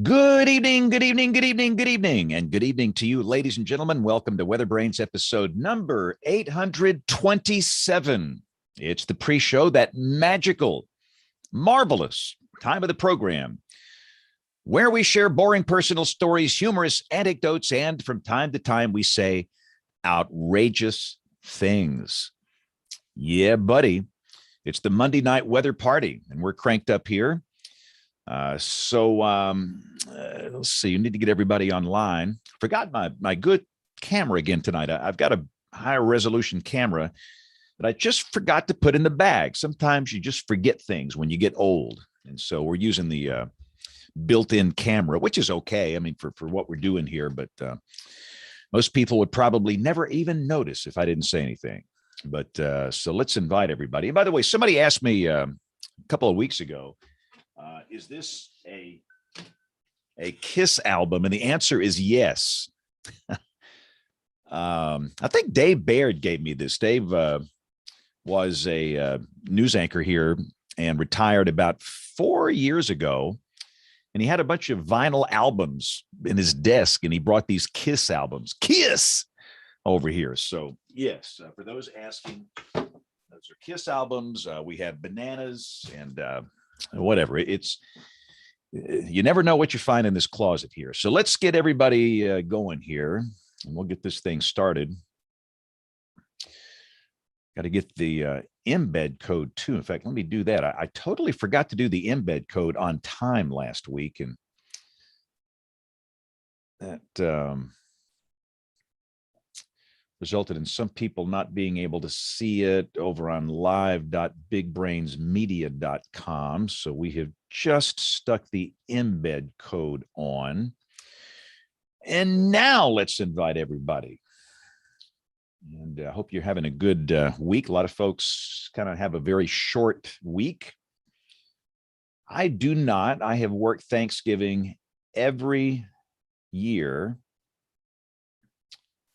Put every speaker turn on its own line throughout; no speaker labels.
Good evening, good evening, good evening, good evening, and good evening to you, ladies and gentlemen. Welcome to WeatherBrains episode number 827. It's the pre-show, that magical, marvelous time of the program where we share boring personal stories, humorous anecdotes, and from time to time we say outrageous things. Yeah, buddy. It's the Monday night weather party, and we're cranked up here. Let's see. You need to get everybody online. Forgot my good camera again tonight. I've got a higher resolution camera that I just forgot to put in the bag. Sometimes you just forget things when you get old, and so we're using the built-in camera, which is okay. I mean, for what we're doing here, but most people would probably never even notice if I didn't say anything. But so let's invite everybody. And by the way, somebody asked me a couple of weeks ago, is this a Kiss album? And the answer is yes. I think Dave Baird gave me this. Dave was a news anchor here and retired about 4 years ago. And he had a bunch of vinyl albums in his desk, and he brought these Kiss albums. Kiss over here. So yes, for those asking, those are Kiss albums. We have Bananas and whatever. It's, you never know what you find in this closet here. So let's get everybody going here, and we'll get this thing started. Got to get the embed code too. In fact, let me do that. I totally forgot to do the embed code on time last week, and that resulted in some people not being able to see it over on live.bigbrainsmedia.com. So we have just stuck the embed code on. And now let's invite everybody. And I hope you're having a good week. A lot of folks kind of have a very short week. I do not. I have worked Thanksgiving every year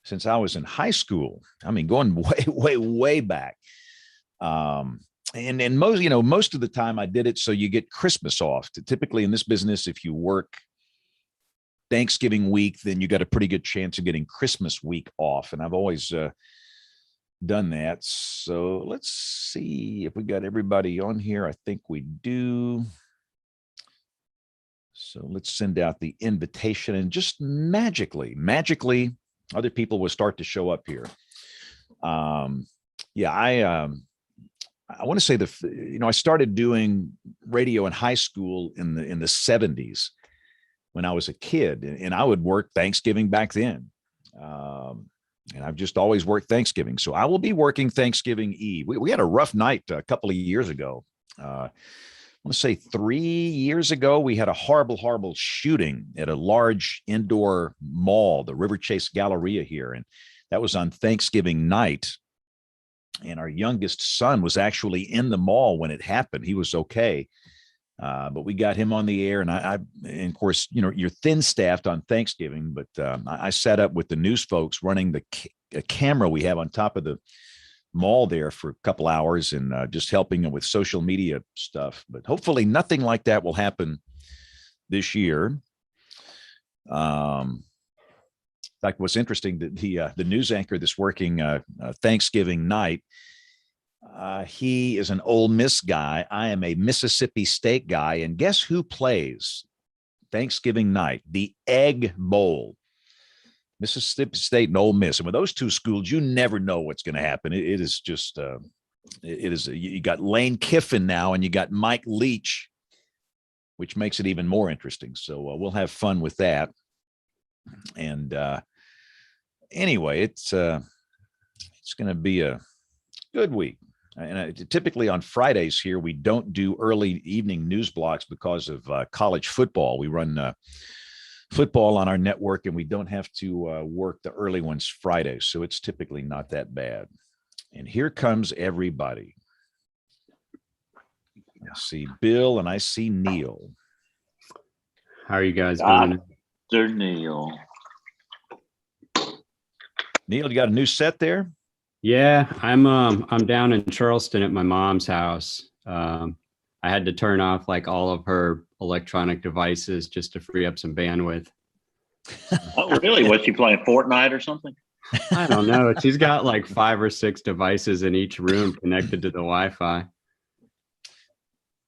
since I was in high school. I mean, going way back. And most of the time I did it so you get Christmas off. Typically in this business, if you work Thanksgiving week, then you got a pretty good chance of getting Christmas week off. And I've always done that. So let's see if we got everybody on here. I think we do. So let's send out the invitation, and just magically, other people will start to show up here. I want to say I started doing radio in high school in the 70s when I was a kid, and I would work Thanksgiving back then. And I've just always worked Thanksgiving. So I will be working Thanksgiving Eve. We had a rough night a couple of years ago. I want to say 3 years ago, we had a horrible shooting at a large indoor mall, the River Chase Galleria here. And that was on Thanksgiving night. And our youngest son was actually in the mall when it happened. He was okay. But we got him on the air, and and of course, you're thin staffed on Thanksgiving, but I sat up with the news folks running the camera we have on top of the mall there for a couple hours, and just helping them with social media stuff. But hopefully nothing like that will happen this year. In fact, what's interesting, that the news anchor that's working Thanksgiving night, he is an Ole Miss guy. I am a Mississippi State guy. And guess who plays Thanksgiving night? The Egg Bowl. Mississippi State and Ole Miss. And with those two schools, you never know what's going to happen. It is just, you got Lane Kiffin now, and you got Mike Leach, which makes it even more interesting. So we'll have fun with that. And anyway, it's going to be a good week. And typically on Fridays here, we don't do early evening news blocks because of college football. We run football on our network, and we don't have to work the early ones Fridays. So it's typically not that bad. And here comes everybody. I see Bill and I see Neil.
How are you guys doing?
Dr. Neil.
Neil, you got a new set there?
Yeah, I'm down in Charleston at my mom's house. I had to turn off like all of her electronic devices just to free up some bandwidth.
Oh, really? Was she playing Fortnite or something?
I don't know. She's got like 5 or 6 devices in each room connected to the Wi-Fi.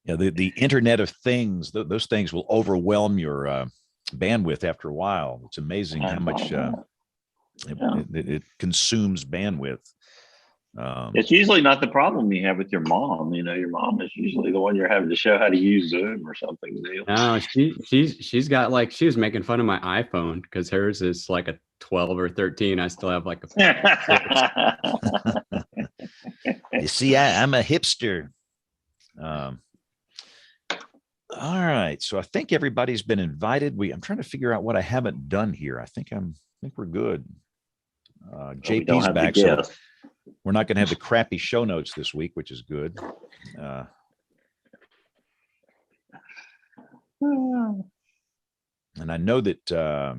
Yeah, the Internet of Things, those things will overwhelm your bandwidth after a while. It's amazing how much it consumes bandwidth.
It's usually not the problem you have with your mom. Your mom is usually the one you're having to show how to use Zoom or something. Neil.
No, she's got like, she was making fun of my iPhone because hers is like a 12 or 13. I still have like a
You see, I'm a hipster. All right, so I think everybody's been invited. I'm trying to figure out what I haven't done here. I think we're good. JP's back, so we're not going to have the crappy show notes this week, which is good. And I know that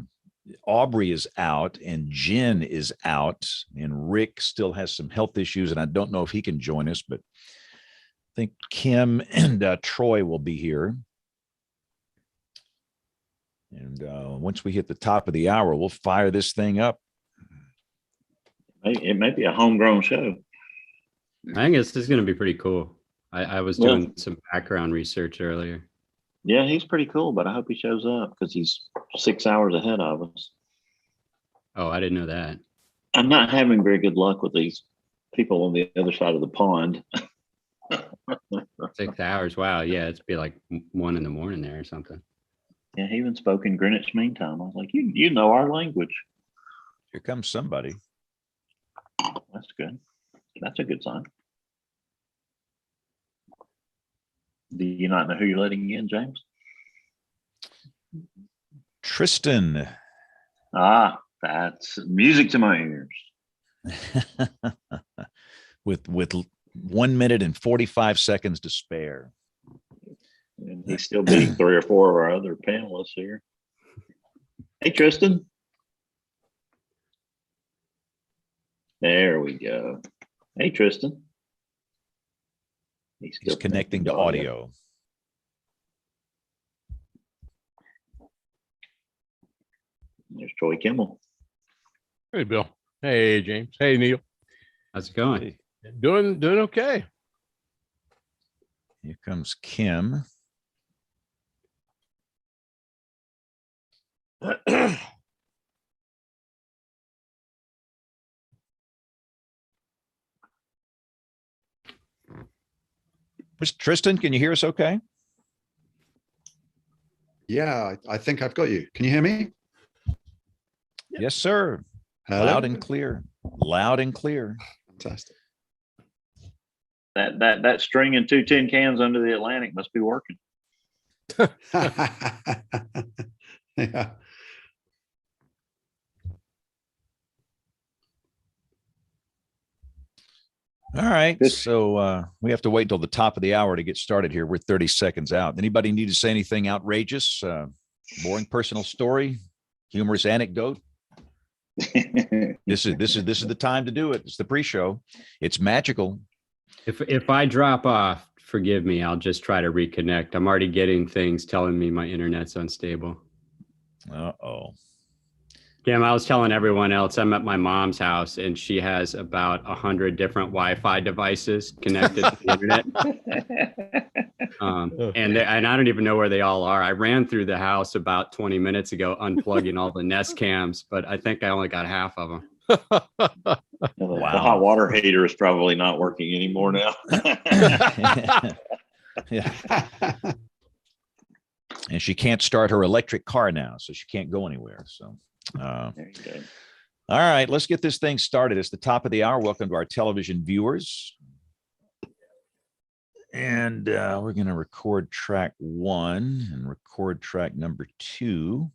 Aubrey is out and Jen is out and Rick still has some health issues, and I don't know if he can join us, but I think Kim and Troy will be here. And once we hit the top of the hour, we'll fire this thing up.
It may be a homegrown show.
I think this is going to be pretty cool. I was doing some background research earlier.
Yeah, he's pretty cool, but I hope he shows up because he's 6 hours ahead of us.
Oh, I didn't know that.
I'm not having very good luck with these people on the other side of the pond.
6 hours. Wow. Yeah, it's be like 1 a.m. there or something.
Yeah, he even spoke in Greenwich Mean Time. I was like, you know our language.
Here comes somebody.
That's good. That's a good sign. Do you not know who you're letting in, James?
Tristan.
Ah, that's music to my ears.
with 1 minute and 45 seconds to spare.
And he's still beating 3 or 4 of our other panelists here. Hey, Tristan. There we go. Hey, Tristan.
He's connecting to audio.
There's Troy Kimmel.
Hey, Bill. Hey, James. Hey, Neil.
How's it going?
Hey.
Doing okay.
Here comes Kim. Tristan, can you hear us okay?
Yeah, I think I've got you. Can you hear me?
Yes, sir.
Hello?
Loud and clear. Loud and clear.
Fantastic.
That string and 2 tin cans under the Atlantic must be working.
Yeah.
All right. So we have to wait till the top of the hour to get started here. We're 30 seconds out. Anybody need to say anything outrageous, boring personal story, humorous anecdote? This is the time to do it. It's the pre-show. It's magical.
If I drop off, forgive me. I'll just try to reconnect. I'm already getting things telling me my internet's unstable.
Uh-oh.
Kim, I was telling everyone else, I'm at my mom's house and she has about 100 different Wi-Fi devices connected to the internet. And I don't even know where they all are. I ran through the house about 20 minutes ago, unplugging all the Nest cams, but I think I only got half of them.
The hot water heater is probably not working anymore now.
Yeah. And she can't start her electric car now, so she can't go anywhere. So
There you go.
all right, let's get this thing started. It's the top of the hour. Welcome to our television viewers. And we're going to record track 1 and record track number 2.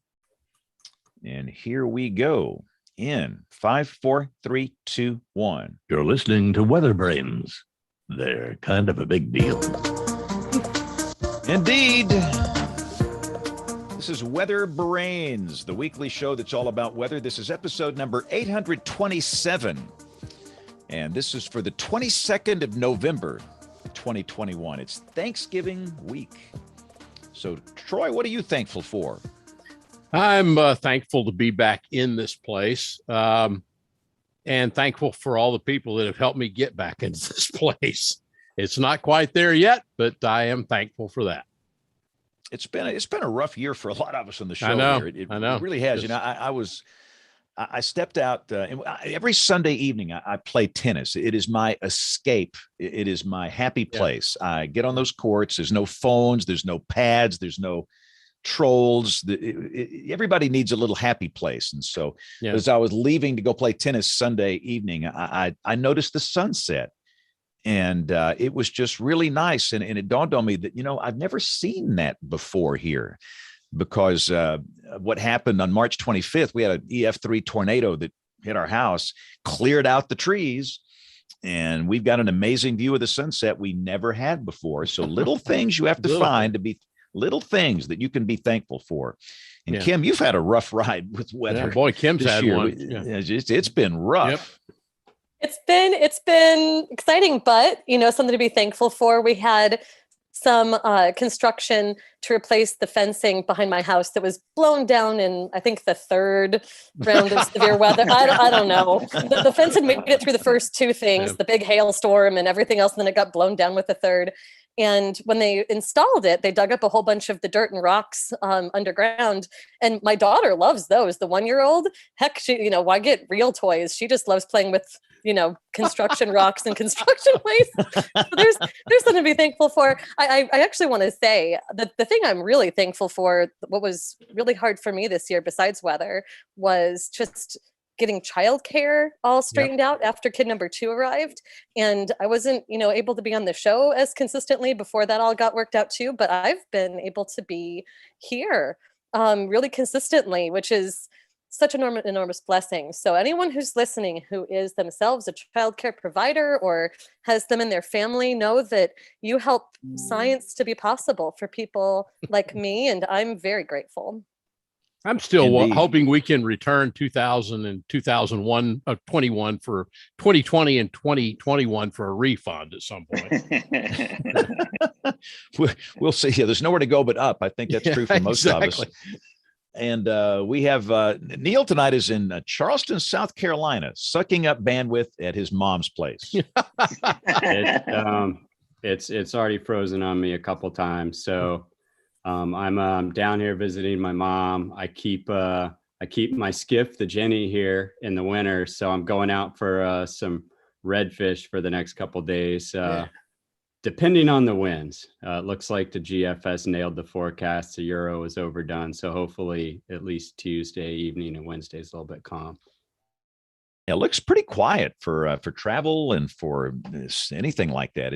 And here we go. In 5, 4, 3, 2, 1.
You're listening to WeatherBrains. They're kind of a big deal.
Indeed. This is WeatherBrains, the weekly show that's all about weather. This is episode number 827. And this is for the 22nd of November, 2021. It's Thanksgiving week. So, Troy, what are you thankful for?
I'm thankful to be back in this place, and thankful for all the people that have helped me get back into this place. It's not quite there yet, but I am thankful for that.
It's been a rough year for a lot of us on the show.
I know.
Here. It
I know.
really has. I stepped out every Sunday evening. I play tennis. It is my escape. It is my happy place. I get on those courts. There's no phones. There's no pads. There's no trolls. Everybody needs a little happy place. And so as I was leaving to go play tennis Sunday evening, I noticed the sunset. And it was just really nice. And it dawned on me that, I've never seen that before here. Because what happened on March 25th, we had an EF3 tornado that hit our house, cleared out the trees, and we've got an amazing view of the sunset we never had before. So little things you have to find to be little things that you can be thankful for. And Kim, you've had a rough ride with weather.
Yeah, boy, Kim's had
year.
one.
It's been rough.
Yep.
It's been exciting, but something to be thankful for. We had some construction to replace the fencing behind my house that was blown down in, I think, the third round of severe weather. I don't know. The fence had made it through the first two things, the big hailstorm and everything else, and then it got blown down with the third. And when they installed it, they dug up a whole bunch of the dirt and rocks underground. And my daughter loves those. The 1-year-old, heck, she, why get real toys? She just loves playing with, construction rocks and construction waste. So there's something to be thankful for. I actually want to say that the thing I'm really thankful for, what was really hard for me this year, besides weather, was just getting childcare all straightened out after kid number 2 arrived. And I wasn't, able to be on the show as consistently before that all got worked out too, but I've been able to be here really consistently, which is such an enormous blessing. So anyone who's listening who is themselves a childcare provider or has them in their family, know that you help science to be possible for people like me. And I'm very grateful.
I'm still
Indeed.
hoping we can return 2000 and 2001, 21 for 2020 and 2021 for a refund at some point.
We'll see. Yeah, there's nowhere to go but up. I think that's true for most of us. And we have Neil tonight is in Charleston, South Carolina, sucking up bandwidth at his mom's place.
It's already frozen on me a couple times. So I'm down here visiting my mom. I keep my skiff, the Jenny, here in the winter. So I'm going out for some redfish for the next couple days. Depending on the winds. It looks like the GFS nailed the forecast. The Euro is overdone. So hopefully at least Tuesday evening and Wednesday is a little bit calm.
It looks pretty quiet for travel and for anything like that.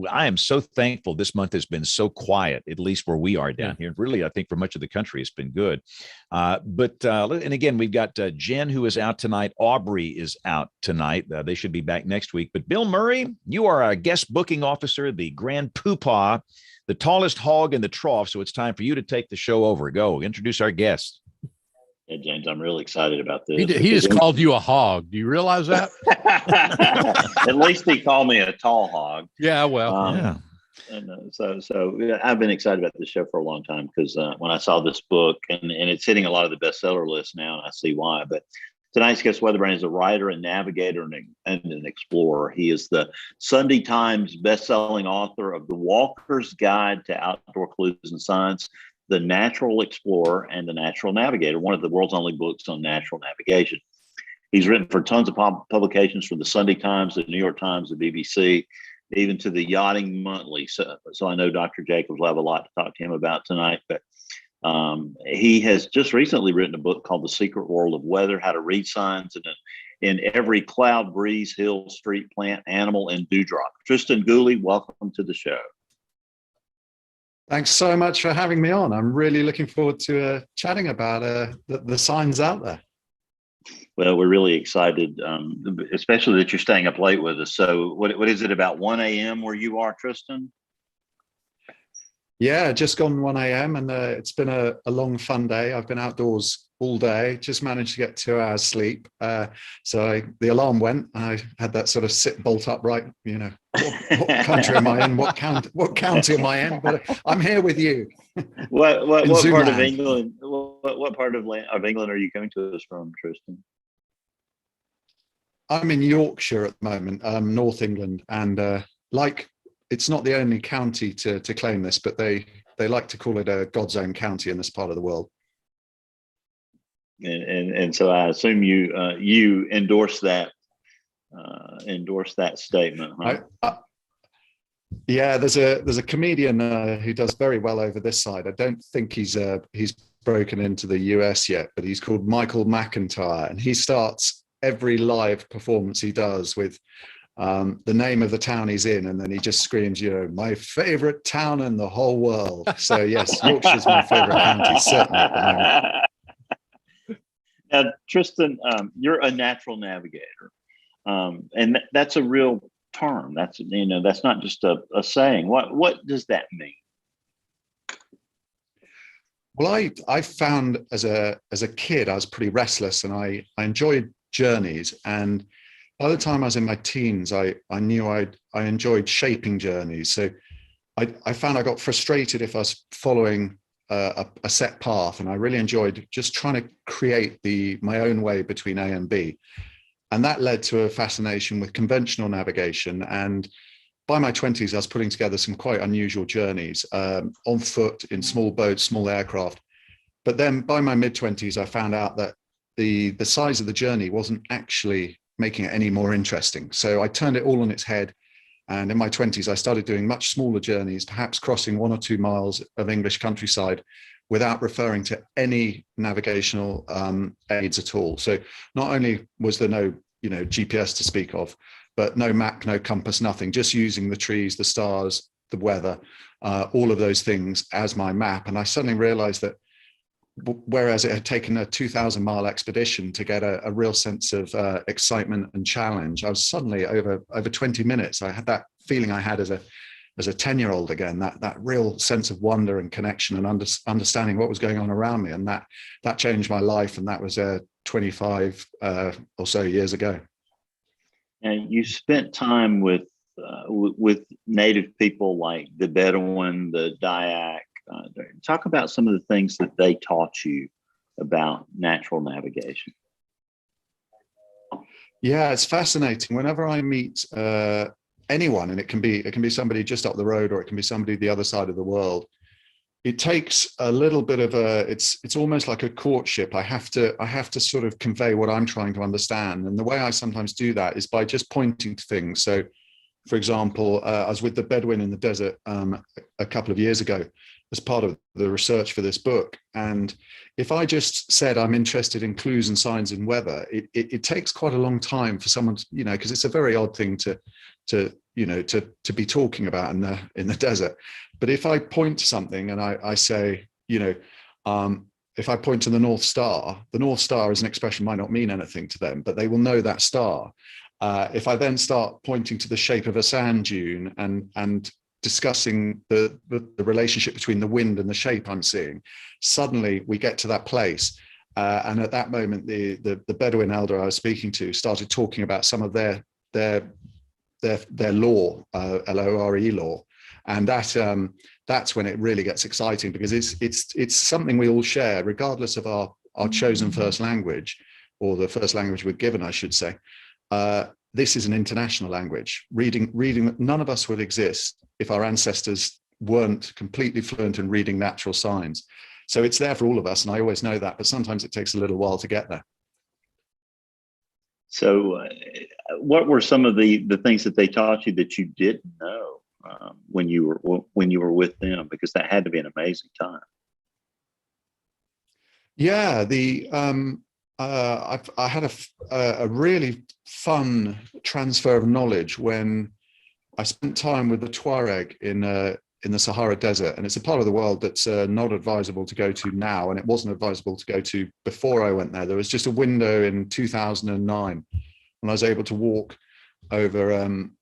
I am so thankful this month has been so quiet, at least where we are down here. Really, I think for much of the country, it's been good. And again, we've got Jen, who is out tonight. Aubrey is out tonight. They should be back next week. But Bill Murray, you are our guest booking officer, the grand poopah, the tallest hog in the trough. So it's time for you to take the show over. Go introduce our guest.
Yeah, James, I'm really excited about this.
He just called you a hog. Do you realize that?
At least he called me a tall hog.
Yeah, well,
yeah.
And so I've been excited about this show for a long time because when I saw this book and it's hitting a lot of the bestseller lists now, and I see why. But tonight's guest, WeatherBrains, is a writer and navigator and an explorer. He is the Sunday Times best-selling author of The Walker's Guide to Outdoor Clues and Science, The Natural Explorer, and The Natural Navigator, one of the world's only books on natural navigation. He's written for tons of publications for the Sunday Times, the New York Times, the BBC, even to the Yachting Monthly. So I know Dr. Jacobs will have a lot to talk to him about tonight, but he has just recently written a book called The Secret World of Weather, How to Read Signs in Every Cloud, Breeze, Hill, Street, Plant, Animal, and Dewdrop. Tristan Gooley, welcome to the show.
Thanks so much for having me on. I'm really looking forward to chatting about the signs out there.
Well, we're really excited, especially that you're staying up late with us. So what is it, about 1 a.m. where you are, Tristan?
Yeah, just gone 1 a.m. and it's been a long, fun day. I've been outdoors all day, just managed to get 2 hours sleep. The alarm went. I had that sort of sit bolt upright, what country am I in? What county am I in? But I'm here with you.
What
In
part of
Zoomland.
England? What part of England are you coming to us from, Tristan?
I'm in Yorkshire at the moment, North England, and it's not the only county to claim this, but they like to call it a God's own county in this part of the world.
And so I assume you endorse that statement, huh?
Yeah, there's a comedian who does very well over this side. I don't think he's broken into the US yet, but he's called Michael McIntyre, and he starts every live performance he does with the name of the town he's in, and then he just screams, my favorite town in the whole world. So yes, Yorkshire's my favorite county, certainly at the moment.
Now, Tristan, you're a natural navigator, and that's a real term. That's not just a saying. What does that mean?
Well, I found as a kid I was pretty restless, and I enjoyed journeys, and by the time I was in my teens, I knew I enjoyed shaping journeys. So I found I got frustrated if I was following a set path, and I really enjoyed just trying to create my own way between A and B. And that led to a fascination with conventional navigation. And by my 20s, I was putting together some quite unusual journeys on foot, in small boats, small aircraft. But then by my mid-20s, I found out that the size of the journey wasn't actually making it any more interesting. So I turned it all on its head. And in my 20s, I started doing much smaller journeys, perhaps crossing 1 or 2 miles of English countryside without referring to any navigational aids at all. So not only was there no GPS to speak of, but no map, no compass, nothing, just using the trees, the stars, the weather, all of those things as my map. And I suddenly realized that whereas it had taken a 2,000-mile expedition to get a real sense of excitement and challenge, I was suddenly over 20 minutes. I had that feeling I had as a 10-year-old again, that real sense of wonder and connection and understanding what was going on around me. And that changed my life. And that was 25 or so years ago.
And you spent time with native people like the Bedouin, the Dayak. Talk about some of the things that they taught you about natural navigation.
Yeah, it's fascinating. Whenever I meet anyone, and it can be somebody just up the road, or it can be somebody the other side of the world, it takes a little bit of it's almost like a courtship. I have to sort of convey what I'm trying to understand. And the way I sometimes do that is by just pointing to things. So, for example, I was with the Bedouin in the desert a couple of years ago as part of the research for this book. And if I just said I'm interested in clues and signs in weather, it takes quite a long time for someone to, because it's a very odd thing to be talking about in the desert. But if I point to something and I say, if I point to the North Star is an expression might not mean anything to them, but they will know that star. If I then start pointing to the shape of a sand dune and discussing the relationship between the wind and the shape I'm seeing, suddenly we get to that place. And at that moment, the Bedouin elder I was speaking to started talking about some of their lore, LORE lore. And that's when it really gets exciting, because it's something we all share, regardless of our chosen first language, or the first language we're given, I should say. This is an international language. Reading, none of us would exist if our ancestors weren't completely fluent in reading natural signs. So it's there for all of us, and I always know that, but sometimes it takes a little while to get there.
So what were some of the things that they taught you that you didn't know when you were with them? Because that had to be an amazing time.
Yeah, I had a really fun transfer of knowledge when I spent time with the Tuareg in the Sahara Desert, and it's a part of the world that's not advisable to go to now, and it wasn't advisable to go to before I went there. There was just a window in 2009 when I was able to walk over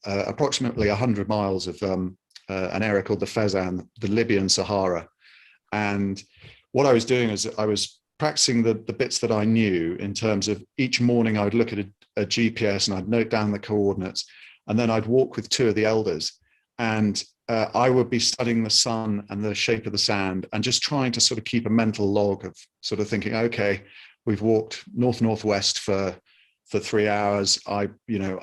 approximately 100 miles of an area called the Fezzan, the Libyan Sahara. And what I was doing is I was practicing the bits that I knew in terms of each morning I would look at a GPS and I'd note down the coordinates, and then I'd walk with two of the elders, and I would be studying the sun and the shape of the sand and just trying to sort of keep a mental log of sort of thinking, okay, we've walked northwest for 3 hours. I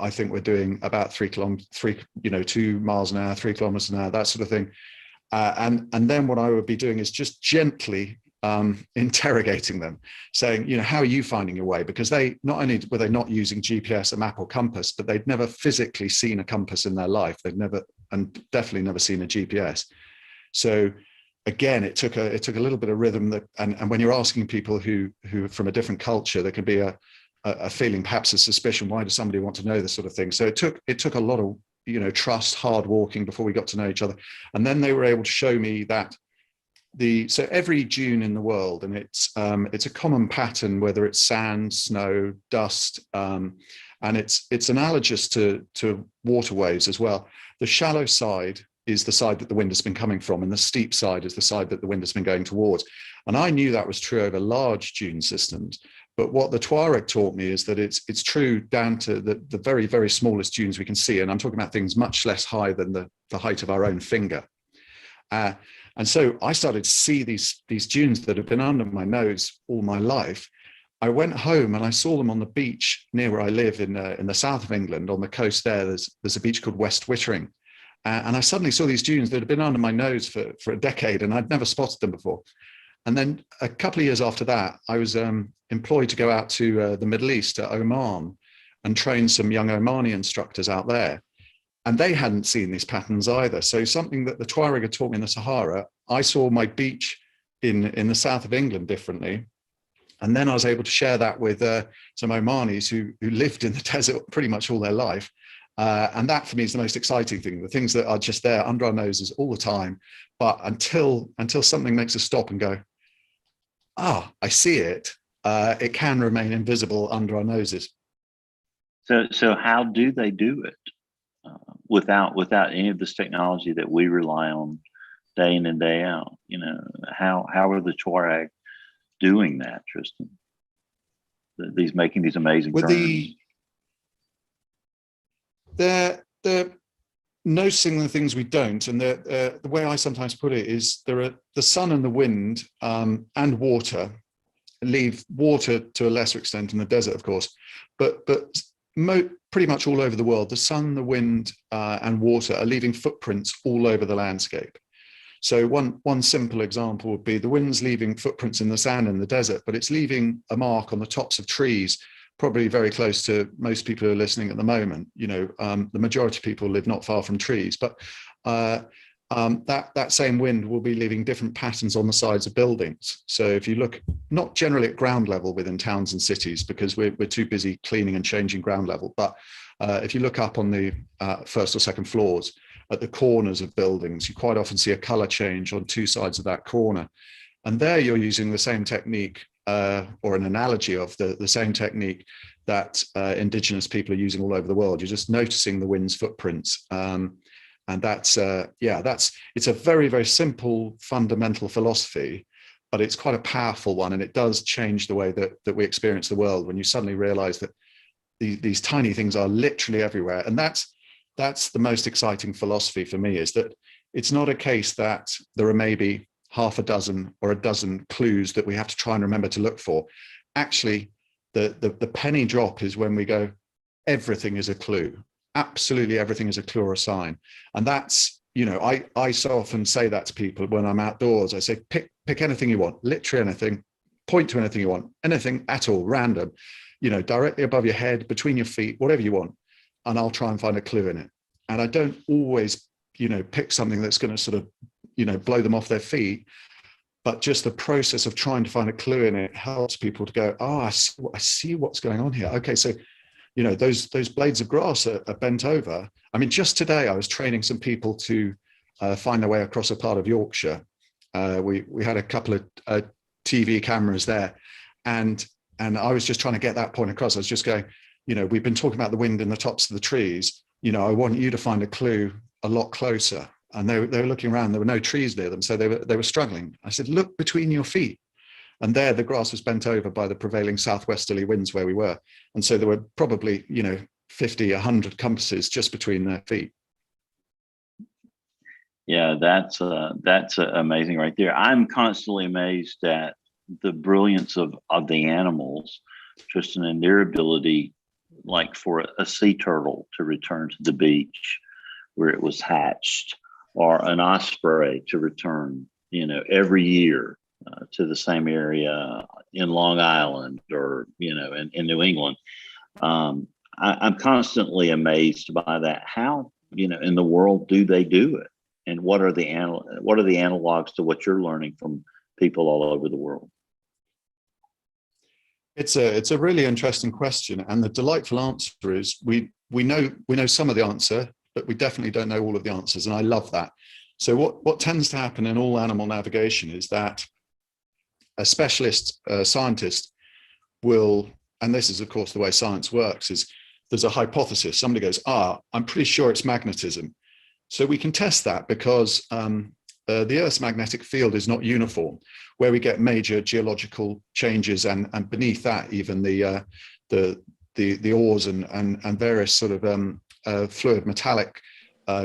think we're doing about 2 miles an hour, 3 kilometers an hour, that sort of thing. And then what I would be doing is just gently interrogating them, saying, how are you finding your way? Because they not only were they not using GPS, a map or compass, but they'd never physically seen a compass in their life. They'd never, and definitely never seen a GPS. So again, it took a little bit of rhythm that, and when you're asking people who from a different culture, there can be a feeling, perhaps a suspicion, why does somebody want to know this sort of thing? So it took a lot of trust, hard walking before we got to know each other. And then they were able to show me that so every dune in the world, and it's a common pattern, whether it's sand, snow, dust, and it's analogous to water waves as well. The shallow side is the side that the wind has been coming from, and the steep side is the side that the wind has been going towards. And I knew that was true over large dune systems. But what the Tuareg taught me is that it's true down to the very, very smallest dunes we can see. And I'm talking about things much less high than the height of our own finger. And so I started to see these dunes that had been under my nose all my life. I went home and I saw them on the beach near where I live in the south of England, on the coast there. There's a beach called West Wittering. And I suddenly saw these dunes that had been under my nose for a decade, and I'd never spotted them before. And then a couple of years after that, I was employed to go out to the Middle East, to Oman, and train some young Omani instructors out there. And they hadn't seen these patterns either. So something that the Tuareg had taught me in the Sahara, I saw my beach in the south of England differently. And then I was able to share that with some Omanis who lived in the desert pretty much all their life. And that for me is the most exciting thing, the things that are just there under our noses all the time. But until something makes us stop and go, I see it, it can remain invisible under our noses.
So how do they do it without any of this technology that we rely on day in and day out? How are the Tuareg doing that, Tristan? Making these amazing turns.
They're noticing the things we don't, and the way I sometimes put it is there are the sun and the wind and water. Leave water to a lesser extent in the desert, of course, but pretty much all over the world, the sun, the wind, and water are leaving footprints all over the landscape. So one simple example would be the wind's leaving footprints in the sand in the desert, but it's leaving a mark on the tops of trees, probably very close to most people who are listening at the moment. The majority of people live not far from trees, but that same wind will be leaving different patterns on the sides of buildings. So if you look, not generally at ground level within towns and cities, because we're too busy cleaning and changing ground level, but if you look up on the first or second floors at the corners of buildings, you quite often see a color change on two sides of that corner. And there you're using the same technique or an analogy of the same technique that indigenous people are using all over the world. You're just noticing the wind's footprints. And it's a very, very simple fundamental philosophy, but it's quite a powerful one. And it does change the way that we experience the world when you suddenly realize that these tiny things are literally everywhere. And that's the most exciting philosophy for me, is that it's not a case that there are maybe half a dozen or a dozen clues that we have to try and remember to look for. Actually, the penny drop is when we go, everything is a clue. Absolutely everything is a clue or a sign. And that's, I so often say that to people when I'm outdoors. I say, pick anything you want, literally anything, point to anything you want, anything at all, random, directly above your head, between your feet, whatever you want. And I'll try and find a clue in it. And I don't always, pick something that's going to sort of, blow them off their feet. But just the process of trying to find a clue in it helps people to go, I see what's going on here. Okay, so those blades of grass are bent over. I mean, just today I was training some people to find their way across a part of Yorkshire. We had a couple of TV cameras there, and I was just trying to get that point across. I was just going, we've been talking about the wind in the tops of the trees. I want you to find a clue a lot closer. and they were looking around. There were no trees near them, so they were struggling. I said, look between your feet. And there the grass was bent over by the prevailing southwesterly winds where we were. And so there were probably, 50, 100 compasses just between their feet.
Yeah, that's amazing right there. I'm constantly amazed at the brilliance of the animals, Tristan, and their ability, like for a sea turtle to return to the beach where it was hatched, or an osprey to return, every year to the same area in Long Island or, in New England. I'm constantly amazed by that. How, in the world do they do it? And what are the analogs to what you're learning from people all over the world?
It's a really interesting question, and the delightful answer is we know some of the answer, but we definitely don't know all of the answers, and I love that. So what tends to happen in all animal navigation is that a specialist scientist will, and this is of course the way science works, is there's a hypothesis. Somebody goes, I'm pretty sure it's magnetism. So we can test that because the Earth's magnetic field is not uniform, where we get major geological changes, and beneath that, even the ores and various sort of fluid metallic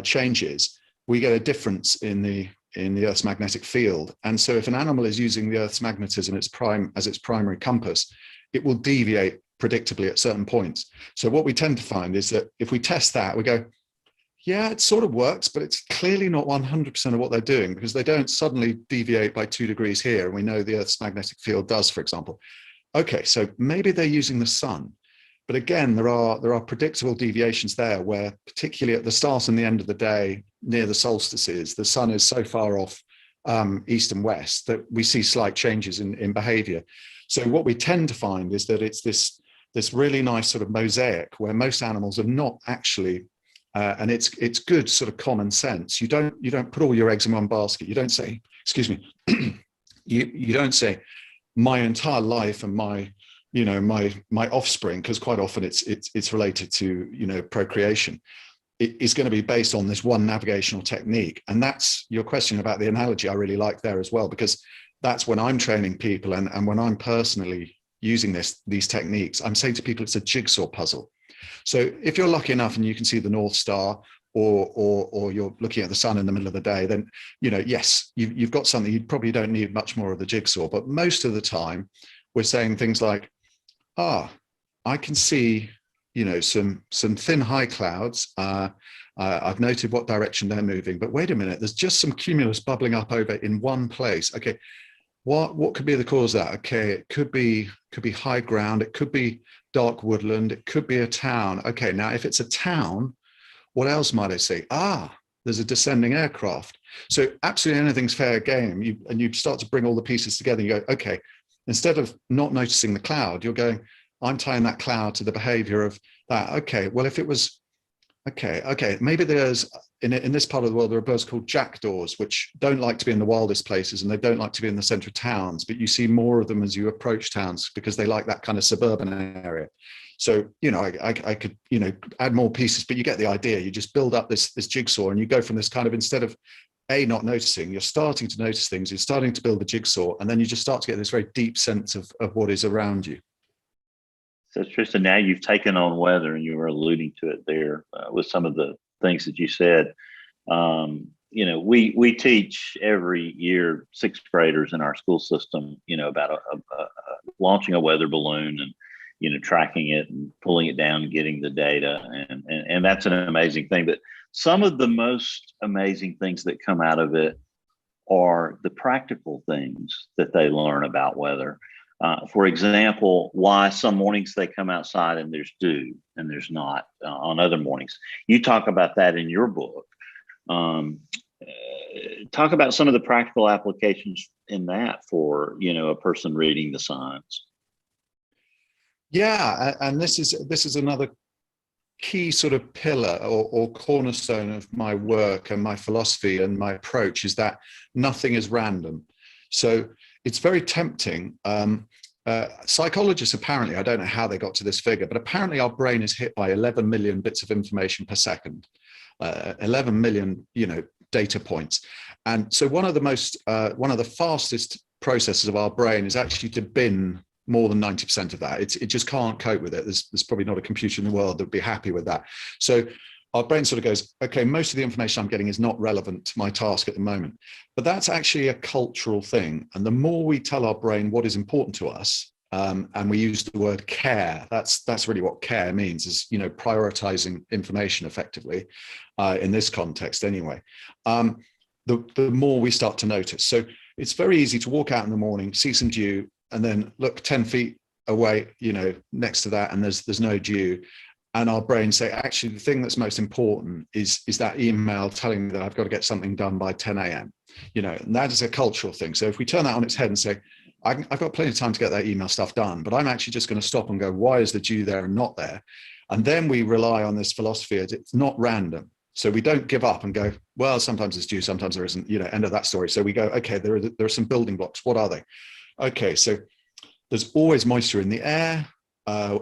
changes, we get a difference in the Earth's magnetic field. And so if an animal is using the Earth's magnetism as its primary compass, it will deviate predictably at certain points. So what we tend to find is that if we test that, we go, yeah, it sort of works, but it's clearly not 100% of what they're doing, because they don't suddenly deviate by 2 degrees here. And we know the Earth's magnetic field does, for example. Okay, so maybe they're using the sun. But again, there are predictable deviations there, where particularly at the start and the end of the day, near the solstices, the sun is so far off east and west that we see slight changes in behavior. So what we tend to find is that it's this really nice sort of mosaic where most animals are not actually, and it's good sort of common sense. You don't put all your eggs in one basket. You don't say, excuse me, you don't say my entire life and my offspring, because quite often it's related to procreation. It is going to be based on this one navigational technique. And that's your question about the analogy I really like there as well, because that's when I'm training people and when I'm personally using these techniques, I'm saying to people it's a jigsaw puzzle. So if you're lucky enough and you can see the North Star, or you're looking at the sun in the middle of the day, then yes, you've got something. You probably don't need much more of the jigsaw. But most of the time, we're saying things like, I can see some thin high clouds. I've noted what direction they're moving, but wait a minute, there's just some cumulus bubbling up over in one place. Okay, what could be the cause of that? Okay, it could be high ground, it could be dark woodland, it could be a town. Okay, now if it's a town, what else might I say? There's a descending aircraft. So absolutely anything's fair game. You start to bring all the pieces together. You go, okay, instead of not noticing the cloud, you're going, I'm tying that cloud to the behavior of that. Okay, well, if it was, okay, maybe there's, in this part of the world, there are birds called jackdaws, which don't like to be in the wildest places, and they don't like to be in the center of towns, but you see more of them as you approach towns because they like that kind of suburban area. So, I could, add more pieces, but you get the idea. You just build up this jigsaw, and you go from this kind of, instead of not noticing, you're starting to notice things, you're starting to build the jigsaw, and then you just start to get this very deep sense of what is around you.
So Tristan, now you've taken on weather, and you were alluding to it there with some of the things that you said. We teach every year sixth graders in our school system, about launching a weather balloon and, tracking it and pulling it down and getting the data. And that's an amazing thing. But some of the most amazing things that come out of it are the practical things that they learn about weather. For example, why some mornings they come outside and there's dew and there's not on other mornings. You talk about that in your book. Talk about some of the practical applications in that for, a person reading the signs.
Yeah, and this is another key sort of pillar or cornerstone of my work and my philosophy and my approach, is that nothing is random. So it's very tempting. Psychologists apparently, I don't know how they got to this figure, but apparently our brain is hit by 11 million bits of information per second. 11 million, data points. And so one of the fastest processes of our brain is actually to bin more than 90% of that. It just can't cope with it. There's probably not a computer in the world that would be happy with that. So our brain sort of goes, okay, most of the information I'm getting is not relevant to my task at the moment. But that's actually a cultural thing. And the more we tell our brain what is important to us, and we use the word care, that's really what care means, is, you know, prioritizing information effectively, in this context anyway, the more we start to notice. So it's very easy to walk out in the morning, see some dew, and then look 10 feet away, you know, next to that, and there's no dew. And our brains say, actually, the thing that's most important is that email telling me that I've got to get something done by 10 a.m. You know, and that is a cultural thing. So if we turn that on its head and say, I've got plenty of time to get that email stuff done, but I'm actually just going to stop and go, why is the dew there and not there? And then we rely on this philosophy. It's not random. So we don't give up and go, well, sometimes it's dew, sometimes there isn't, you know, end of that story. So we go, okay, there are some building blocks. What are they? Okay, so there's always moisture in the air.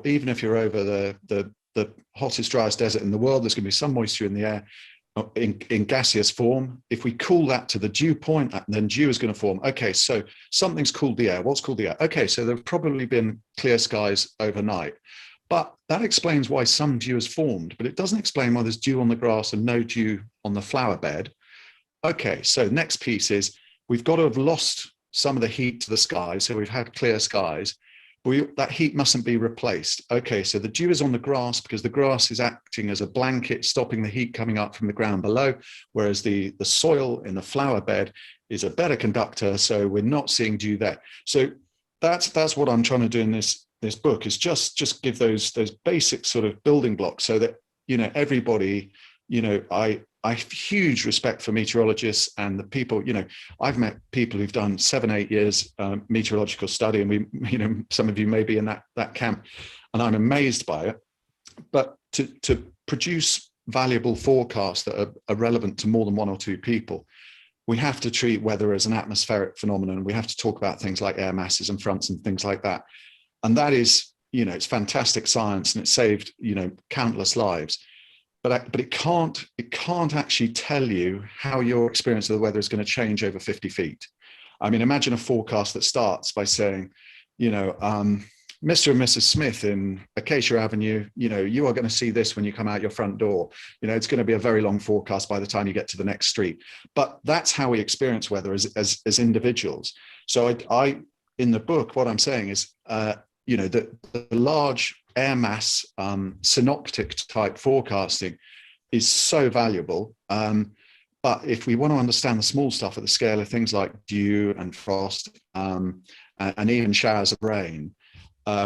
Even if you're over the hottest, driest desert in the world, there's going to be some moisture in the air in gaseous form. If we cool that to the dew point, then dew is going to form. Okay, so something's cooled the air. What's cooled the air? Okay, so there have probably been clear skies overnight. But that explains why some dew has formed, but it doesn't explain why there's dew on the grass and no dew on the flower bed. Okay, so next piece is we've got to have lost some of the heat to the sky. So we've had clear skies. That heat mustn't be replaced. Okay, so the dew is on the grass because the grass is acting as a blanket, stopping the heat coming up from the ground below, whereas the soil in the flower bed is a better conductor, so we're not seeing dew there. So that's what I'm trying to do in this book, is just give those basic sort of building blocks so that, you know, everybody, you know, I have huge respect for meteorologists and the people, you know, I've met people who've done 7-8 years meteorological study, and we, you know, some of you may be in that camp, and I'm amazed by it. But to produce valuable forecasts that are relevant to more than one or two people, we have to treat weather as an atmospheric phenomenon. We have to talk about things like air masses and fronts and things like that. And that is, you know, it's fantastic science, and it saved, you know, countless lives. But it can't actually tell you how your experience of the weather is going to change over 50 feet. I mean, imagine a forecast that starts by saying, you know, Mr. and Mrs. Smith in Acacia Avenue, you know, you are going to see this when you come out your front door. You know, it's going to be a very long forecast by the time you get to the next street. But that's how we experience weather as individuals. So I in the book, what I'm saying is, you know, the large air mass synoptic type forecasting is so valuable. But if we want to understand the small stuff at the scale of things like dew and frost, and even showers of rain,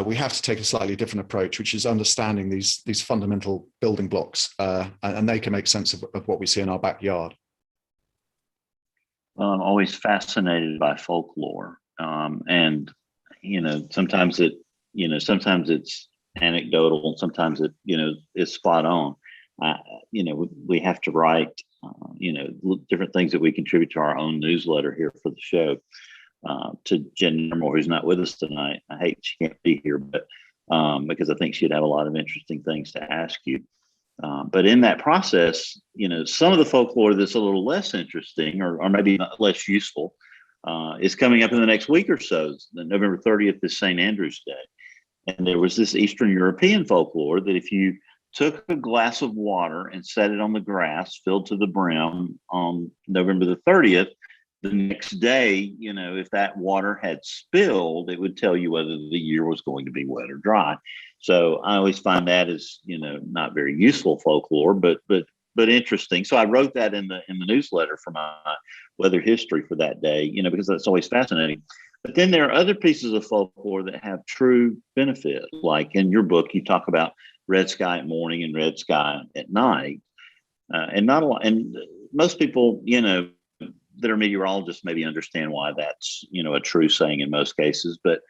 we have to take a slightly different approach, which is understanding these fundamental building blocks, and they can make sense of what we see in our backyard.
Well, I'm always fascinated by folklore, and you know, sometimes it's anecdotal, and sometimes it, you know, is spot on. You know, we have to write, you know, different things that we contribute to our own newsletter here for the show. To Jen Nermore, who's not with us tonight, I hate she can't be here, but because I think she'd have a lot of interesting things to ask you. But in that process, you know, some of the folklore that's a little less interesting, or maybe less useful, is coming up in the next week or so. November 30th is St. Andrew's Day. And there was this Eastern European folklore that if you took a glass of water and set it on the grass filled to the brim on November the 30th, the next day, you know, if that water had spilled, it would tell you whether the year was going to be wet or dry. So I always find that as, you know, not very useful folklore, but interesting. So I wrote that in the newsletter for my weather history for that day, you know, because that's always fascinating. But then there are other pieces of folklore that have true benefit. Like in your book, you talk about red sky at morning and red sky at night. And not a lot, and most people, you know, that are meteorologists maybe understand why that's, you know, a true saying in most cases. But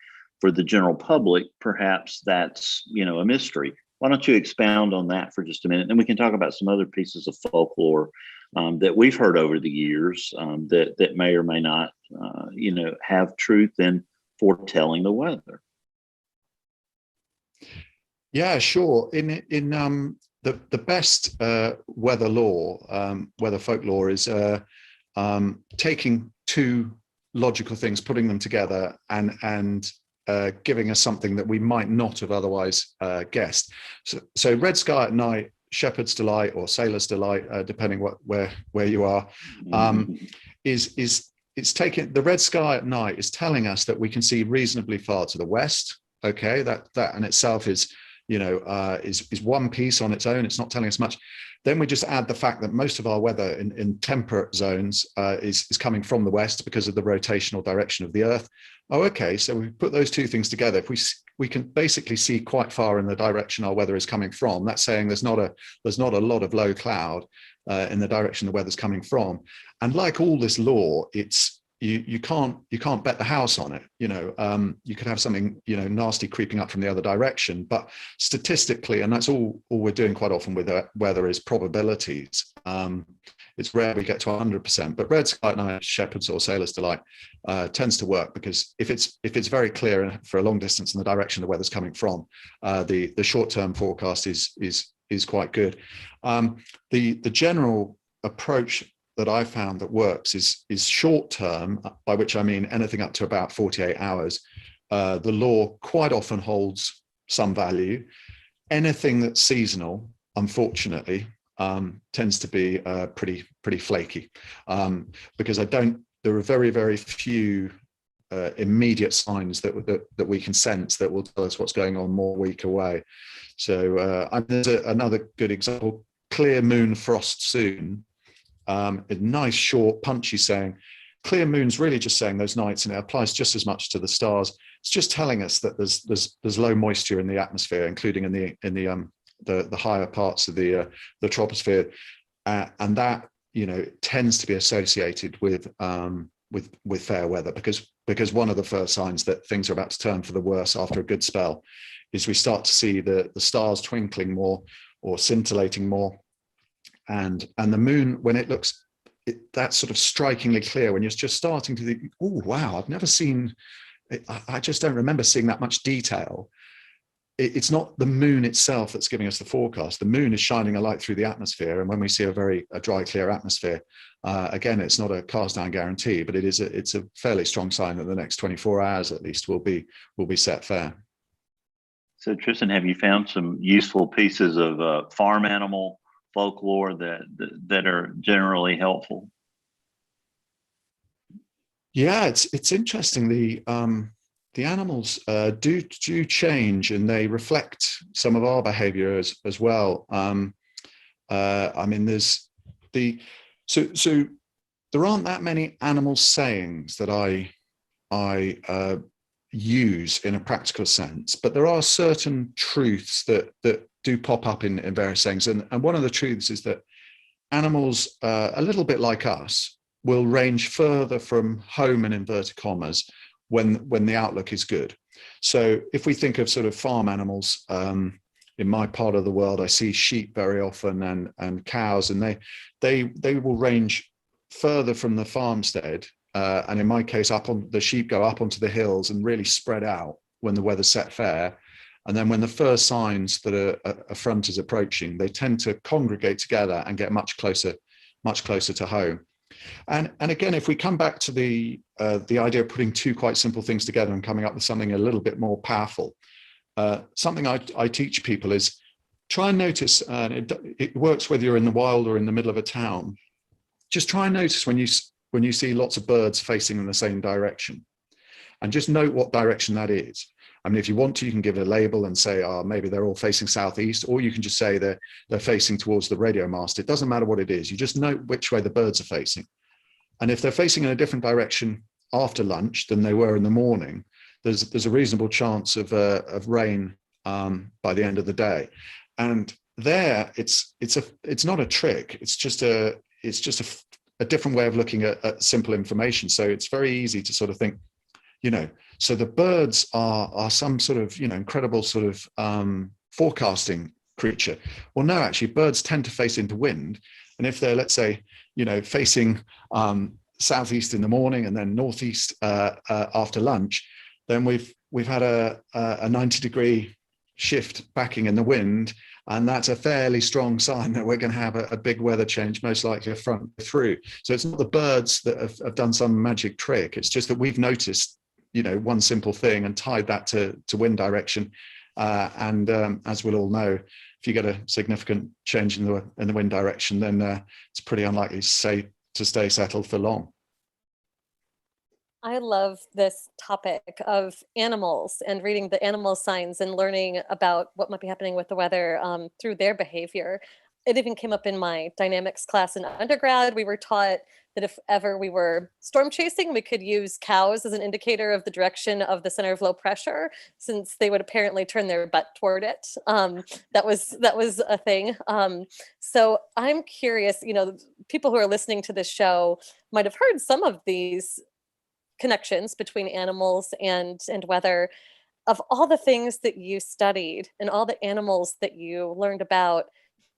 for the general public, perhaps that's, you know, a mystery. Why don't you expound on that for just a minute? And we can talk about some other pieces of folklore that we've heard over the years that may or may not, you know, have truth in foretelling the weather.
Yeah, sure. In the best weather law, weather folklore, is taking two logical things, putting them together, and giving us something that we might not have otherwise guessed. So red sky at night, shepherd's delight or sailor's delight, depending where you are, is it's taking the red sky at night is telling us that we can see reasonably far to the west. Okay, that in itself is, is one piece on its own. It's not telling us much. Then we just add the fact that most of our weather in temperate zones is coming from the west because of the rotational direction of the Earth. Oh, okay. So we put those two things together. If we can basically see quite far in the direction our weather is coming from. That's saying there's not a lot of low cloud in the direction the weather's coming from. And like all this law, it's you can't bet the house on it. You could have something nasty creeping up from the other direction, but statistically, and that's all we're doing quite often with weather is probabilities. It's rare we get to 100%, but red sky at night, shepherd's or sailor's delight tends to work, because if it's very clear for a long distance in the direction the weather's coming from, the short-term forecast is quite good. The general approach that I found that works is short term, by which I mean anything up to about 48 hours. The law quite often holds some value. Anything that's seasonal, unfortunately, tends to be pretty flaky, because there are very, very few immediate signs that we can sense that will tell us what's going on more week away. So there's another good example: clear moon, frost soon. A nice, short, punchy saying. Clear moon's really just saying those nights, and it applies just as much to the stars. It's just telling us that there's low moisture in the atmosphere, including in the higher parts of the troposphere, and that tends to be associated with fair weather, because one of the first signs that things are about to turn for the worse after a good spell is we start to see the stars twinkling more or scintillating more. And the moon, when it looks that's sort of strikingly clear, when you're just starting to think, oh wow, I've never seen, I just don't remember seeing that much detail. It's not the moon itself that's giving us the forecast. The moon is shining a light through the atmosphere, and when we see a dry, clear atmosphere, again, it's not a cast down guarantee, but it's a fairly strong sign that the next 24 hours at least will be set fair.
So Tristan, have you found some useful pieces of farm animal folklore that are generally helpful?
Yeah, it's interesting. The animals do change, and they reflect some of our behavior as well. I mean, so there aren't that many animal sayings that I use in a practical sense, but there are certain truths that do pop up in various sayings. And one of the truths is that animals, a little bit like us, will range further from home, in inverted commas, when the outlook is good. So if we think of sort of farm animals, in my part of the world, I see sheep very often and cows, and they will range further from the farmstead. And in my case, the sheep go up onto the hills and really spread out when the weather's set fair. And then when the first signs that a front is approaching, they tend to congregate together and get much closer to home. And again, if we come back to the idea of putting two quite simple things together and coming up with something a little bit more powerful, something I teach people is try and notice, and it works whether you're in the wild or in the middle of a town. Just try and notice when you see lots of birds facing in the same direction, and just note what direction that is. I mean, if you want to, you can give it a label and say, maybe they're all facing southeast, or you can just say they're facing towards the radio mast. It doesn't matter what it is. You just note which way the birds are facing. And if they're facing in a different direction after lunch than they were in the morning, there's a reasonable chance of rain by the end of the day. And there, it's not a trick. It's just a different way of looking at simple information. So it's very easy to sort of think, so the birds are some sort of, incredible sort of forecasting creature. Well, no, actually, birds tend to face into wind. And if they're, let's say, facing southeast in the morning and then northeast after lunch, then we've had a 90-degree shift backing in the wind, and that's a fairly strong sign that we're going to have a big weather change, most likely a front through. So it's not the birds that have done some magic trick. It's just that we've noticed, one simple thing and tied that to wind direction. As we'll all know, if you get a significant change in the wind direction, then it's pretty unlikely to stay settled for long.
I love this topic of animals and reading the animal signs and learning about what might be happening with the weather through their behavior. It even came up in my dynamics class in undergrad. We were taught that if ever we were storm chasing, we could use cows as an indicator of the direction of the center of low pressure, since they would apparently turn their butt toward it. That was a thing. So I'm curious, people who are listening to this show might have heard some of these connections between animals and weather. Of all the things that you studied and all the animals that you learned about,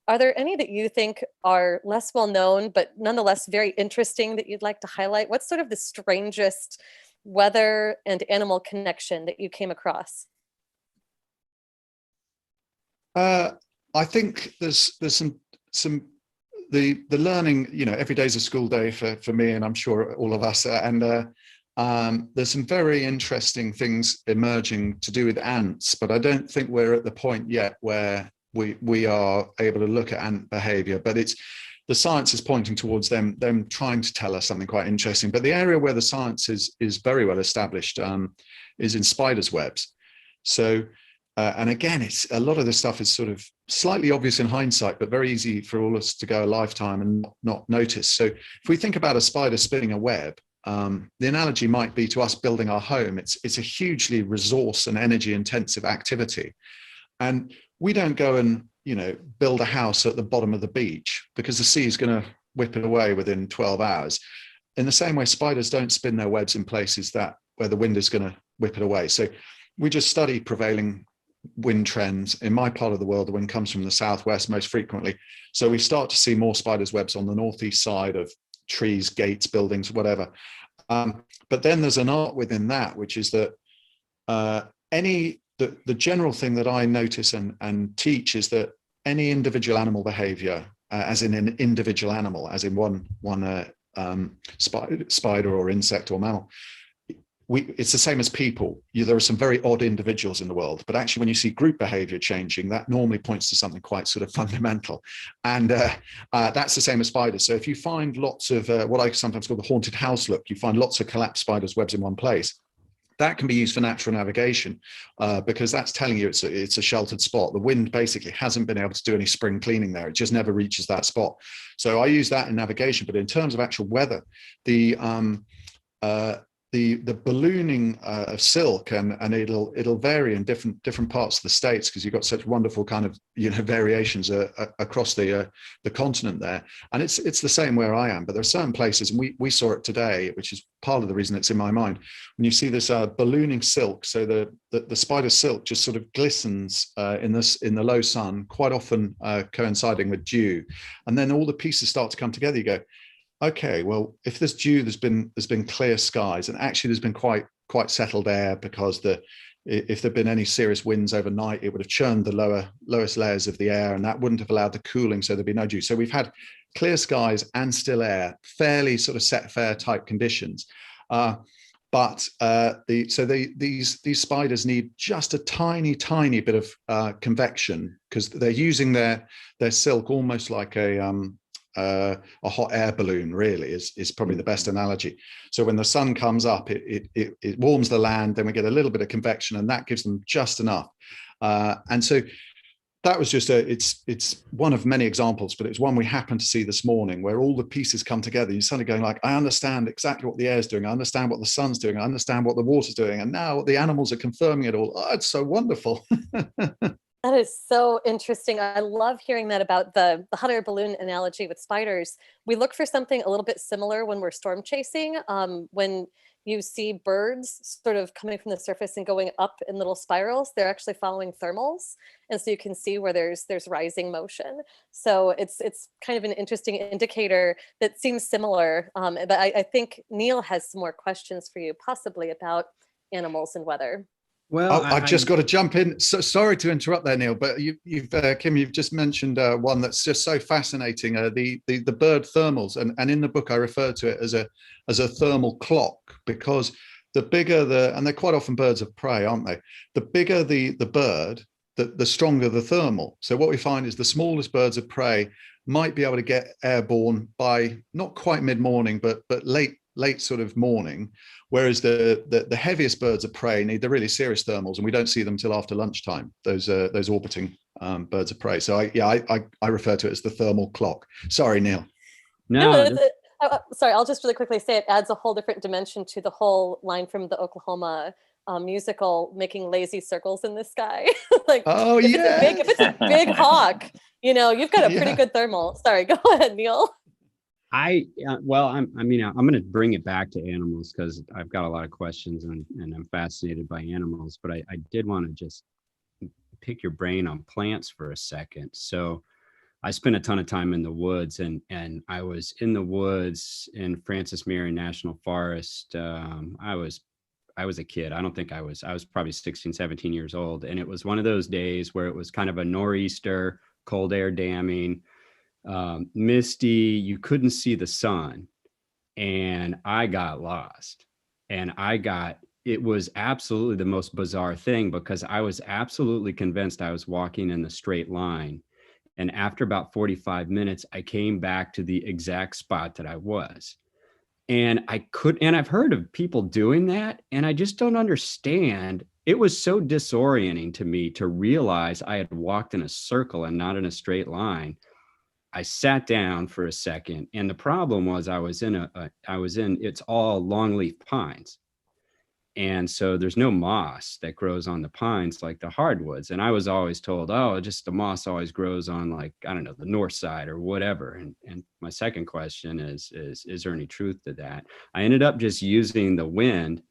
are there any that you think are less well known but nonetheless very interesting that you'd like to highlight? What's sort of the strangest weather and animal connection that you came across?
I think there's some the learning, every day's a school day for me, and I'm sure all of us, there's some very interesting things emerging to do with ants, but I don't think we're at the point yet where we are able to look at ant behavior. But the science is pointing towards them trying to tell us something quite interesting. But the area where the science is very well established is in spiders' webs. So, and again, it's a lot of this stuff is sort of slightly obvious in hindsight, but very easy for all of us to go a lifetime and not notice. So if we think about a spider spinning a web, the analogy might be to us building our home. It's a hugely resource and energy intensive activity. And we don't go and, build a house at the bottom of the beach because the sea is going to whip it away within 12 hours. In the same way, spiders don't spin their webs in places where the wind is going to whip it away. So we just study prevailing wind trends. In my part of the world, the wind comes from the southwest most frequently. So we start to see more spiders' webs on the northeast side of trees, gates, buildings, whatever. But then there's an art within that, which is that the general thing that I notice and teach is that any individual animal behavior, as in an individual animal, as in one spider or insect or mammal, it's the same as people. There are some very odd individuals in the world, but actually when you see group behavior changing, that normally points to something quite sort of fundamental. And that's the same as spiders. So if you find lots of what I sometimes call the haunted house look, you find lots of collapsed spiders' webs in one place, that can be used for natural navigation because that's telling you it's a sheltered spot. The wind basically hasn't been able to do any spring cleaning there. It just never reaches that spot. So I use that in navigation. But in terms of actual weather, the ballooning of silk and it'll vary in different parts of the states because you've got such wonderful kind of variations across the continent there, and it's the same where I am. But there are certain places, and we saw it today, which is part of the reason it's in my mind. When you see this ballooning silk, so the spider silk just sort of glistens in the low sun, quite often coinciding with dew, and then all the pieces start to come together. You go, okay, well, if there's dew, there's been clear skies, and actually there's been quite settled air because if there'd been any serious winds overnight, it would have churned the lowest layers of the air, and that wouldn't have allowed the cooling, so there'd be no dew. So we've had clear skies and still air, fairly sort of set fair type conditions. But these spiders need just a tiny bit of convection because they're using their silk almost like a hot air balloon, really, is probably the best analogy. So when the sun comes up, it warms the land, then we get a little bit of convection, and that gives them just enough. And so that was just it's one of many examples, but it's one we happened to see this morning where all the pieces come together. You're suddenly going like, I understand exactly what the air's doing. I understand what the sun's doing. I understand what the water's doing. And now the animals are confirming it all. Oh, it's so wonderful.
That is so interesting. I love hearing that about the hot air balloon analogy with spiders. We look for something a little bit similar when we're storm chasing. When you see birds sort of coming from the surface and going up in little spirals, they're actually following thermals. And so you can see where there's rising motion. So it's kind of an interesting indicator that seems similar. But I think Neil has some more questions for you, possibly about animals and weather.
Well,
I've just got to jump in. So sorry to interrupt there, Neil, but you've Kim, you've just mentioned one that's just so fascinating. The bird thermals, and in the book I refer to it as a thermal clock, because the bigger and they're quite often birds of prey, aren't they? The bigger the bird, the stronger the thermal. So what we find is the smallest birds of prey might be able to get airborne by not quite mid-morning, but late sort of morning, whereas the heaviest birds of prey need the really serious thermals, and we don't see them till after lunchtime. Those orbiting birds of prey. So I refer to it as the thermal clock. Sorry, Neil.
No,
Sorry, I'll just really quickly say it adds a whole different dimension to the whole line from the Oklahoma musical, making lazy circles in the sky. Like,
Oh,
if
yeah.
it's a big hawk, you've got a pretty
Yeah.
good thermal. Sorry, go ahead, Neil.
I'm going to bring it back to animals because I've got a lot of questions and I'm fascinated by animals, but I did want to just pick your brain on plants for a second. So I spent a ton of time in the woods, and I was in the woods in Francis Marion National Forest. I was a kid. I was probably 16, 17 years old. And it was one of those days where it was kind of a nor'easter, cold air damming, misty, you couldn't see the sun. And I got lost. And it was absolutely the most bizarre thing, because I was absolutely convinced I was walking in the straight line. And after about 45 minutes, I came back to the exact spot that I was. And I've heard of people doing that, and I just don't understand. It was so disorienting to me to realize I had walked in a circle and not in a straight line. I sat down for a second, and the problem was it's all longleaf pines. And so there's no moss that grows on the pines like the hardwoods. And I was always told, oh, just the moss always grows on, like, I don't know, the north side or whatever. And my second question is there any truth to that? I ended up just using the wind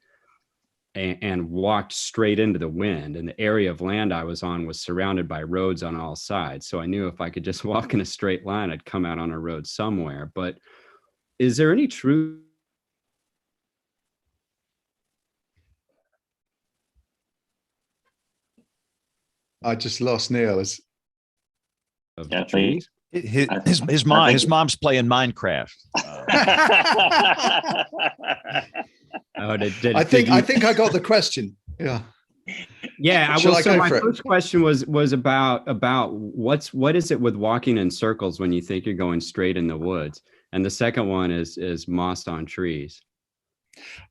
and walked straight into the wind. And the area of land I was on was surrounded by roads on all sides. So I knew if I could just walk in a straight line, I'd come out on a road somewhere. But is there any truth?
I just lost Neil.
Of
Yeah,
the trees?
His mom's playing Minecraft.
Oh,
I think I got the question. Yeah.
Yeah. My first question was about what is it with walking in circles when you think you're going straight in the woods? And the second one is moss on trees.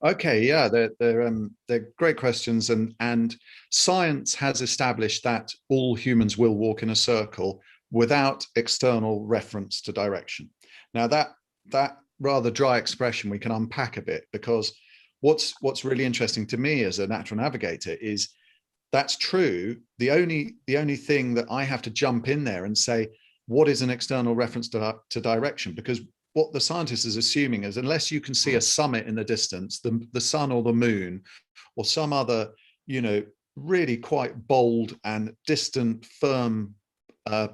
Okay, yeah, they're great questions, and science has established that all humans will walk in a circle without external reference to direction. Now that rather dry expression we can unpack a bit, because what's really interesting to me as a natural navigator is that's true. The only thing that I have to jump in there and say, what is an external reference to direction? Because what the scientist is assuming is, unless you can see a summit in the distance, the sun or the moon or some other, really quite bold and distant, firm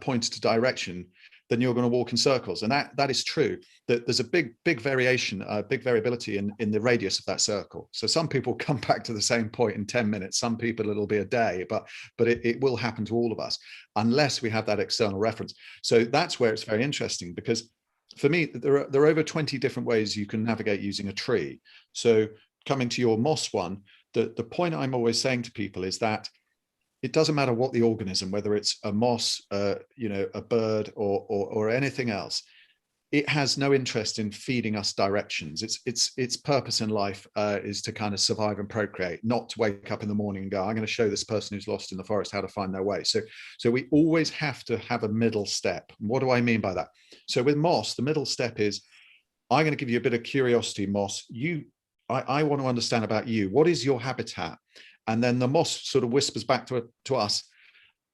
points to direction, then you're going to walk in circles. And that is true. That there's a big variation, big variability in the radius of that circle. So some people come back to the same point in 10 minutes. Some people it'll be a day, but it will happen to all of us unless we have that external reference. So that's where it's very interesting, because for me, there are over 20 different ways you can navigate using a tree. So coming to your moss one, the point I'm always saying to people is that it doesn't matter what the organism, whether it's a moss, a bird or anything else, it has no interest in feeding us directions. Its purpose in life is to kind of survive and procreate, not to wake up in the morning and go, I'm going to show this person who's lost in the forest how to find their way. So we always have to have a middle step. What do I mean by that? So with moss, the middle step is, I'm going to give you a bit of curiosity, moss. I want to understand about you. What is your habitat? And then the moss sort of whispers back to us,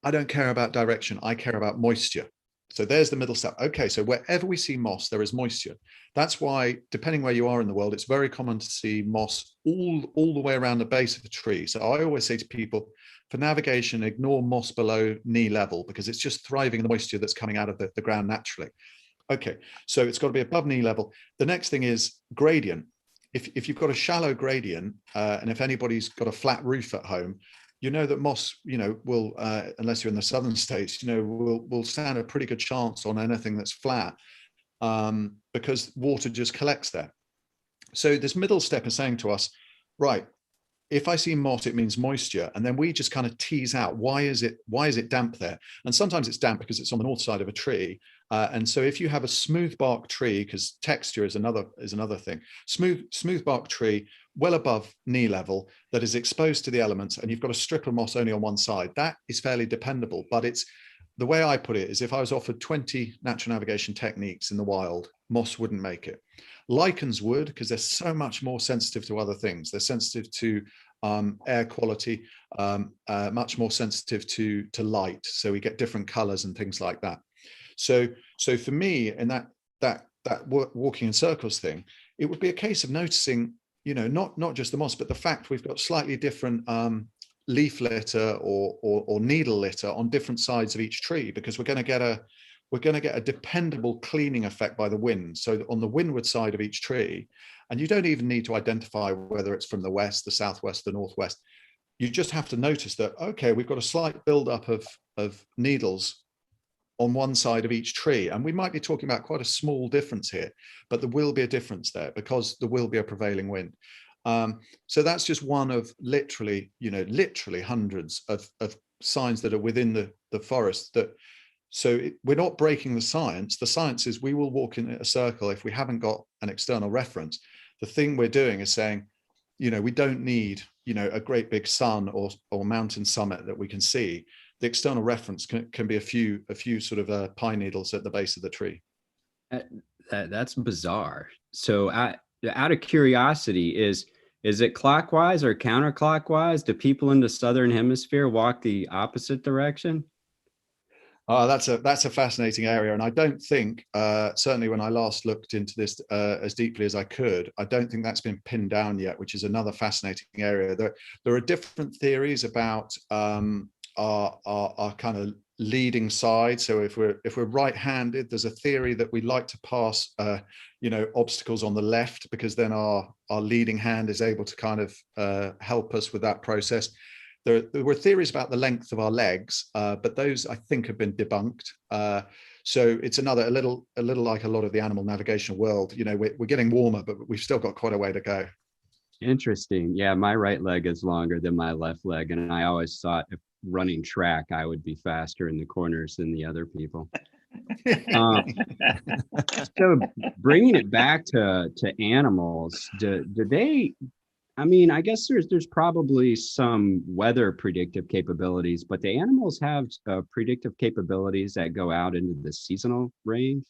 I don't care about direction. I care about moisture. So there's the middle step. Okay, so wherever we see moss, there is moisture. That's why, depending where you are in the world, it's very common to see moss all the way around the base of a tree. So I always say to people, for navigation, ignore moss below knee level, because it's just thriving in the moisture that's coming out of the ground naturally. Okay, so it's got to be above knee level. The next thing is gradient. If you've got a shallow gradient, and if anybody's got a flat roof at home, you know that moss, will, unless you're in the southern states, will stand a pretty good chance on anything that's flat, because water just collects there. So this middle step is saying to us, right, if I see moss, it means moisture. And then we just kind of tease out, why is it damp there? And sometimes it's damp because it's on the north side of a tree. And so if you have a smooth bark tree, because texture is another thing, smooth bark tree, well above knee level, that is exposed to the elements, and you've got a strip of moss only on one side, that is fairly dependable. But it's, the way I put it is, if I was offered 20 natural navigation techniques in the wild, moss wouldn't make it. Lichens would, because they're so much more sensitive to other things. They're sensitive to air quality, much more sensitive to light. So we get different colors and things like that. So for me, in that walking in circles thing, it would be a case of noticing, not just the moss, but the fact we've got slightly different leaf litter or needle litter on different sides of each tree, because we're going to get a dependable cleaning effect by the wind. So on the windward side of each tree, and you don't even need to identify whether it's from the west, the southwest, the northwest. You just have to notice that, okay, we've got a slight buildup of needles on one side of each tree. And we might be talking about quite a small difference here, but there will be a difference there because there will be a prevailing wind. So that's just one of literally hundreds of signs that are within the forest. We're not breaking the science. The science is, we will walk in a circle if we haven't got an external reference. The thing we're doing is saying, we don't need, a great big sun or mountain summit that we can see. The external reference can be a few sort of pine needles at the base of the tree.
That's bizarre. So out of curiosity, is it clockwise or counterclockwise? Do people in the southern hemisphere walk the opposite direction?
That's a fascinating area, and I don't think, certainly when I last looked into this as deeply as I could, I don't think that's been pinned down yet, which is another fascinating area. There are different theories about our kind of leading side. So if we're right-handed, there's a theory that we like to pass obstacles on the left, because then our leading hand is able to kind of help us with that process. There were theories about the length of our legs, but those I think have been debunked. So it's a little like a lot of the animal navigation world. We're getting warmer, but we've still got quite a way to go.
Interesting. Yeah, my right leg is longer than my left leg, and I always thought if running track, I would be faster in the corners than the other people. So bringing it back to animals, do they? I mean, I guess there's probably some weather predictive capabilities, but the animals have predictive capabilities that go out into the seasonal range.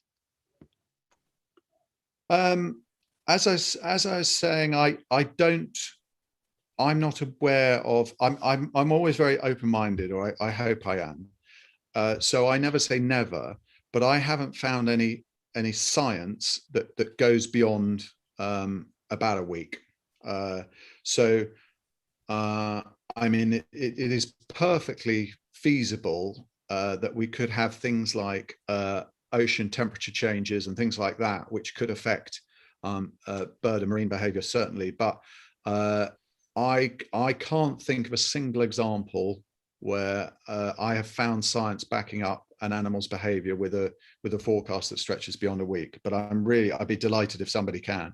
As I was saying, I'm not aware of. I'm always very open-minded, or I hope I am. So I never say never, but I haven't found any science that goes beyond about a week. I mean, it is perfectly feasible that we could have things like ocean temperature changes and things like that, which could affect bird and marine behavior, certainly. But I can't think of a single example where I have found science backing up an animal's behavior with a forecast that stretches beyond a week. But I'd be delighted if somebody can.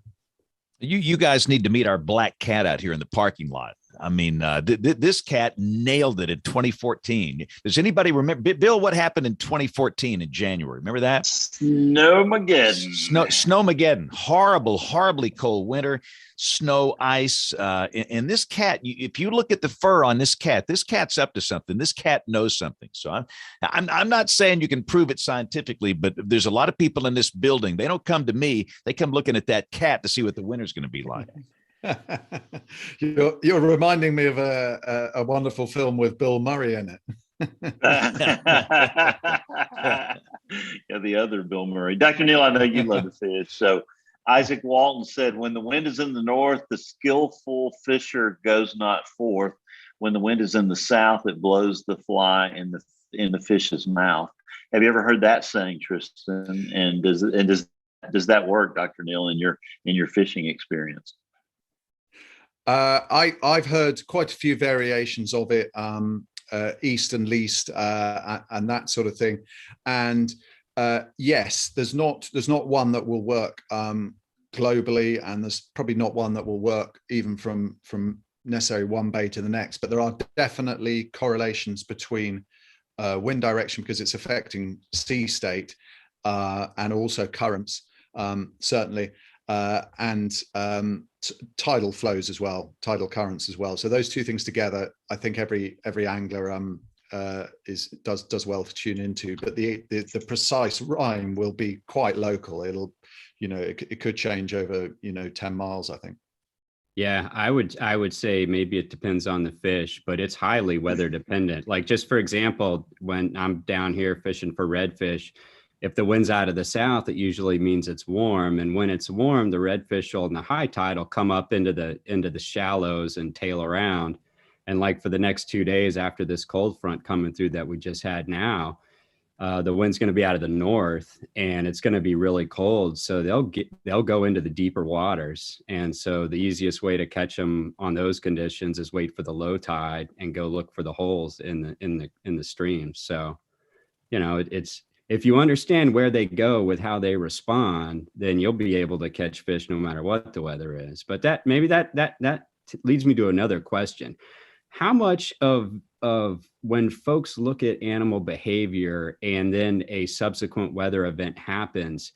You guys need to meet our black cat out here in the parking lot. I mean, this cat nailed it in 2014. Does anybody remember, Bill, what happened in 2014 in January? Remember that?
Snowmageddon.
Snowmageddon. Horribly cold winter, snow, ice. And this cat, if you look at the fur on this cat's up to something. This cat knows something. So I'm not saying you can prove it scientifically, but there's a lot of people in this building. They don't come to me. They come looking at that cat to see what the winter's going to be like.
You're reminding me of a wonderful film with Bill Murray in it.
Yeah, the other Bill Murray. Dr. Neal, I know you love to fish. So Isaac Walton said, when the wind is in the north, the skillful fisher goes not forth. When the wind is in the south, it blows the fly in the fish's mouth. Have you ever heard that saying, Tristan? And does that work, Dr. Neal, in your fishing experience?
I've heard quite a few variations of it, east and least, and that sort of thing. And yes, there's not one that will work globally, and there's probably not one that will work even from necessarily one bay to the next. But there are definitely correlations between wind direction, because it's affecting sea state, and also currents, certainly, and tidal flows as well, tidal currents as well. So those two things together, I think every angler does well to tune into. But the precise rhyme will be quite local. It'll, it could change over 10 miles, I think.
Yeah, I would say maybe it depends on the fish, but it's highly weather dependent. Like, just for example, when I'm down here fishing for redfish, if the wind's out of the south, it usually means it's warm. And when it's warm, the redfish will, in the high tide, will come up into the shallows and tail around. And like for the next 2 days after this cold front coming through that we just had now, the wind's going to be out of the north and it's going to be really cold. So they'll go into the deeper waters. And so the easiest way to catch them on those conditions is wait for the low tide and go look for the holes in the stream. So, it's, if you understand where they go with how they respond, then you'll be able to catch fish no matter what the weather is. But that leads me to another question. How much of when folks look at animal behavior and then a subsequent weather event happens,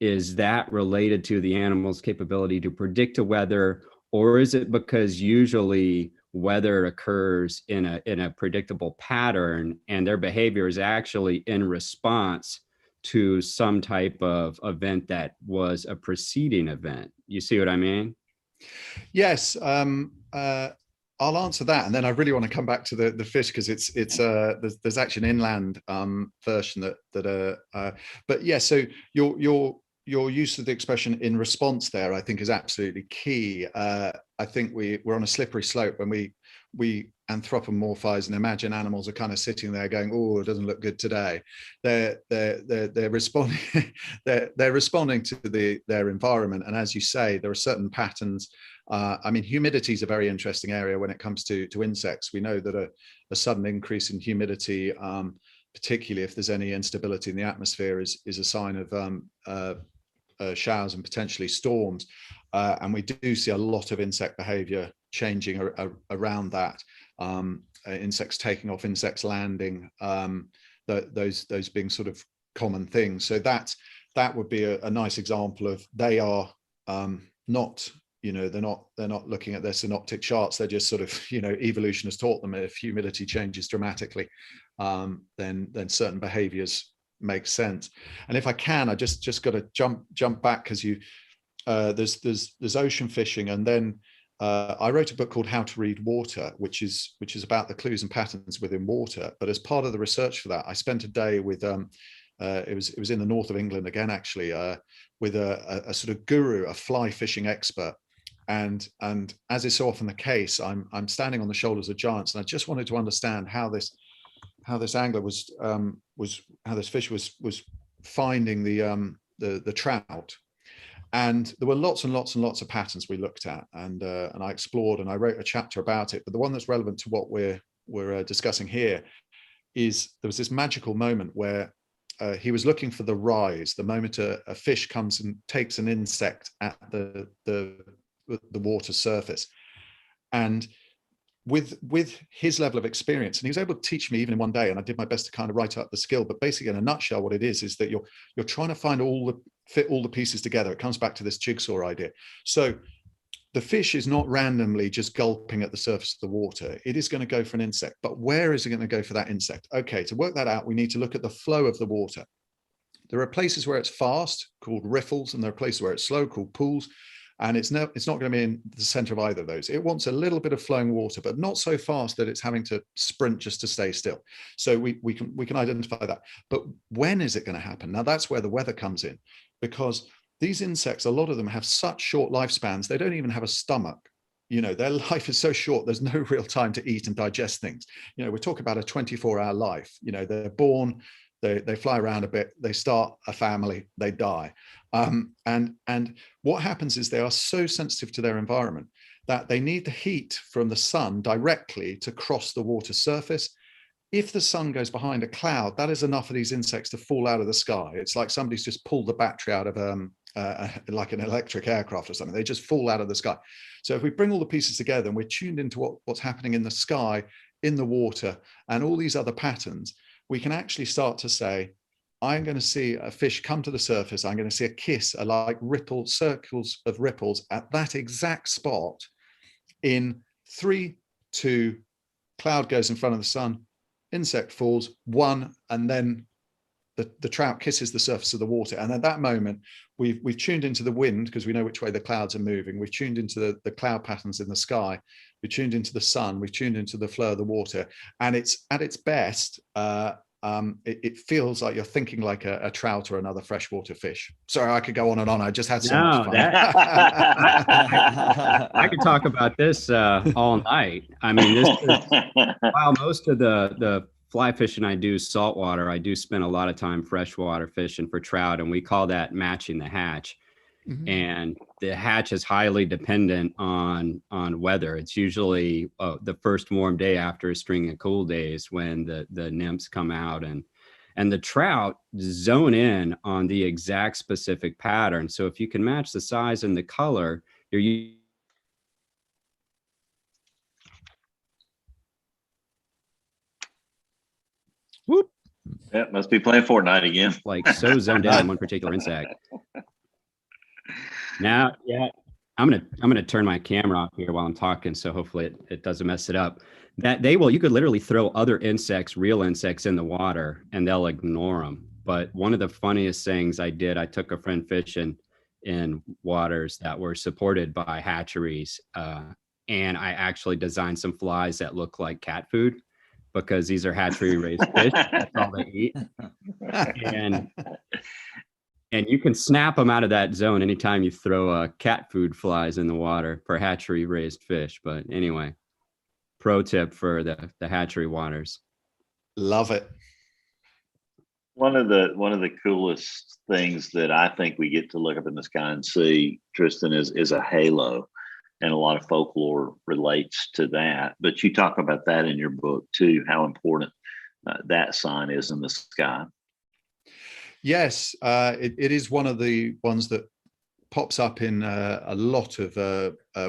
is that related to the animal's capability to predict the weather, or is it because usually weather occurs in a predictable pattern and their behavior is actually in response to some type of event that was a preceding event? You see what I mean?
Yes. I'll answer that, and then I really want to come back to the fish, because there's actually an inland version but yeah. So your use of the expression "in response" there, I think, is absolutely key. I think we're on a slippery slope when we anthropomorphize and imagine animals are kind of sitting there going, "Oh, it doesn't look good today." They're responding. they're responding to their environment, and as you say, there are certain patterns. I mean, humidity is a very interesting area when it comes to insects. We know that a sudden increase in humidity, particularly if there's any instability in the atmosphere, is a sign of showers and potentially storms. And we do see a lot of insect behavior changing around that. Insects taking off, insects landing, those being sort of common things. So that would be a nice example of, they are not, they're not looking at their synoptic charts. They're just sort of, evolution has taught them if humidity changes dramatically, then certain behaviors make sense. And if I can, I just got to jump back, because there's ocean fishing, and then I wrote a book called How to Read Water, which is about the clues and patterns within water. But as part of the research for that, I spent a day with it was in the north of England again, actually, with a sort of guru, a fly fishing expert. And as is so often the case, I'm standing on the shoulders of giants, and I just wanted to understand how this angler how this fish was finding the trout. And there were lots and lots and lots of patterns we looked at, and I explored, and I wrote a chapter about it. But the one that's relevant to what we're discussing here is, there was this magical moment where he was looking for the rise, the moment a fish comes and takes an insect at the water surface. And with his level of experience, and he was able to teach me even in one day, and I did my best to kind of write up the skill. But basically, in a nutshell, what it is that you're trying to fit all the pieces together. It comes back to this jigsaw idea. So the fish is not randomly just gulping at the surface of the water. It is going to go for an insect. But where is it going to go for that insect? Okay, to work that out, we need to look at the flow of the water. There are places where it's fast, called riffles, and there are places where it's slow, called pools. And it's not going to be in the center of either of those. It wants a little bit of flowing water, but not so fast that it's having to sprint just to stay still. So we can identify that. But when is it going to happen? Now, that's where the weather comes in, because these insects, a lot of them have such short lifespans, they don't even have a stomach. Their life is so short, there's no real time to eat and digest things. We're talking about a 24-hour life. They're born, they fly around a bit, they start a family, they die. And what happens is they are so sensitive to their environment that they need the heat from the sun directly to cross the water surface. If the sun goes behind a cloud, that is enough for these insects to fall out of the sky. It's like somebody's just pulled the battery out of like an electric aircraft or something. They just fall out of the sky. So if we bring all the pieces together and we're tuned into what's happening in the sky, in the water, and all these other patterns, we can actually start to say, I'm going to see a fish come to the surface. I'm going to see a kiss, like circles of ripples at that exact spot in 3, 2, cloud goes in front of the sun, insect falls, 1, and then the trout kisses the surface of the water. And at that moment, we've tuned into the wind because we know which way the clouds are moving. We've tuned into the cloud patterns in the sky. We've tuned into the sun. We've tuned into the flow of the water. And it's at its best, it feels like you're thinking like a trout or another freshwater fish. Sorry, I could go on and on. I just had so much fun.
I could talk about this all night. I mean, while most of the fly fishing I do saltwater, I do spend a lot of time freshwater fishing for trout, and we call that matching the hatch. Mm-hmm. And the hatch is highly dependent on weather. It's usually the first warm day after a string of cool days when the nymphs come out, and the trout zone in on the exact specific pattern. So if you can match the size and the color, you're
Whoop. Yeah, must be playing Fortnite again.
Like so zoned in on one particular insect. Now, yeah, I'm gonna turn my camera off here while I'm talking, so hopefully it doesn't mess it up. You could literally throw other insects, real insects, in the water, and they'll ignore them. But one of the funniest things I took a friend fishing in waters that were supported by hatcheries, and I actually designed some flies that look like cat food, because these are hatchery raised fish. That's all they eat. And you can snap them out of that zone anytime you throw cat food flies in the water for hatchery raised fish. But anyway, pro tip for the hatchery waters.
Love it.
One of the coolest things that I think we get to look up in the sky and see, Tristan, is a halo. And a lot of folklore relates to that. But you talk about that in your book too, how important that sign is in the sky.
Yes, it is one of the ones that pops up in a lot of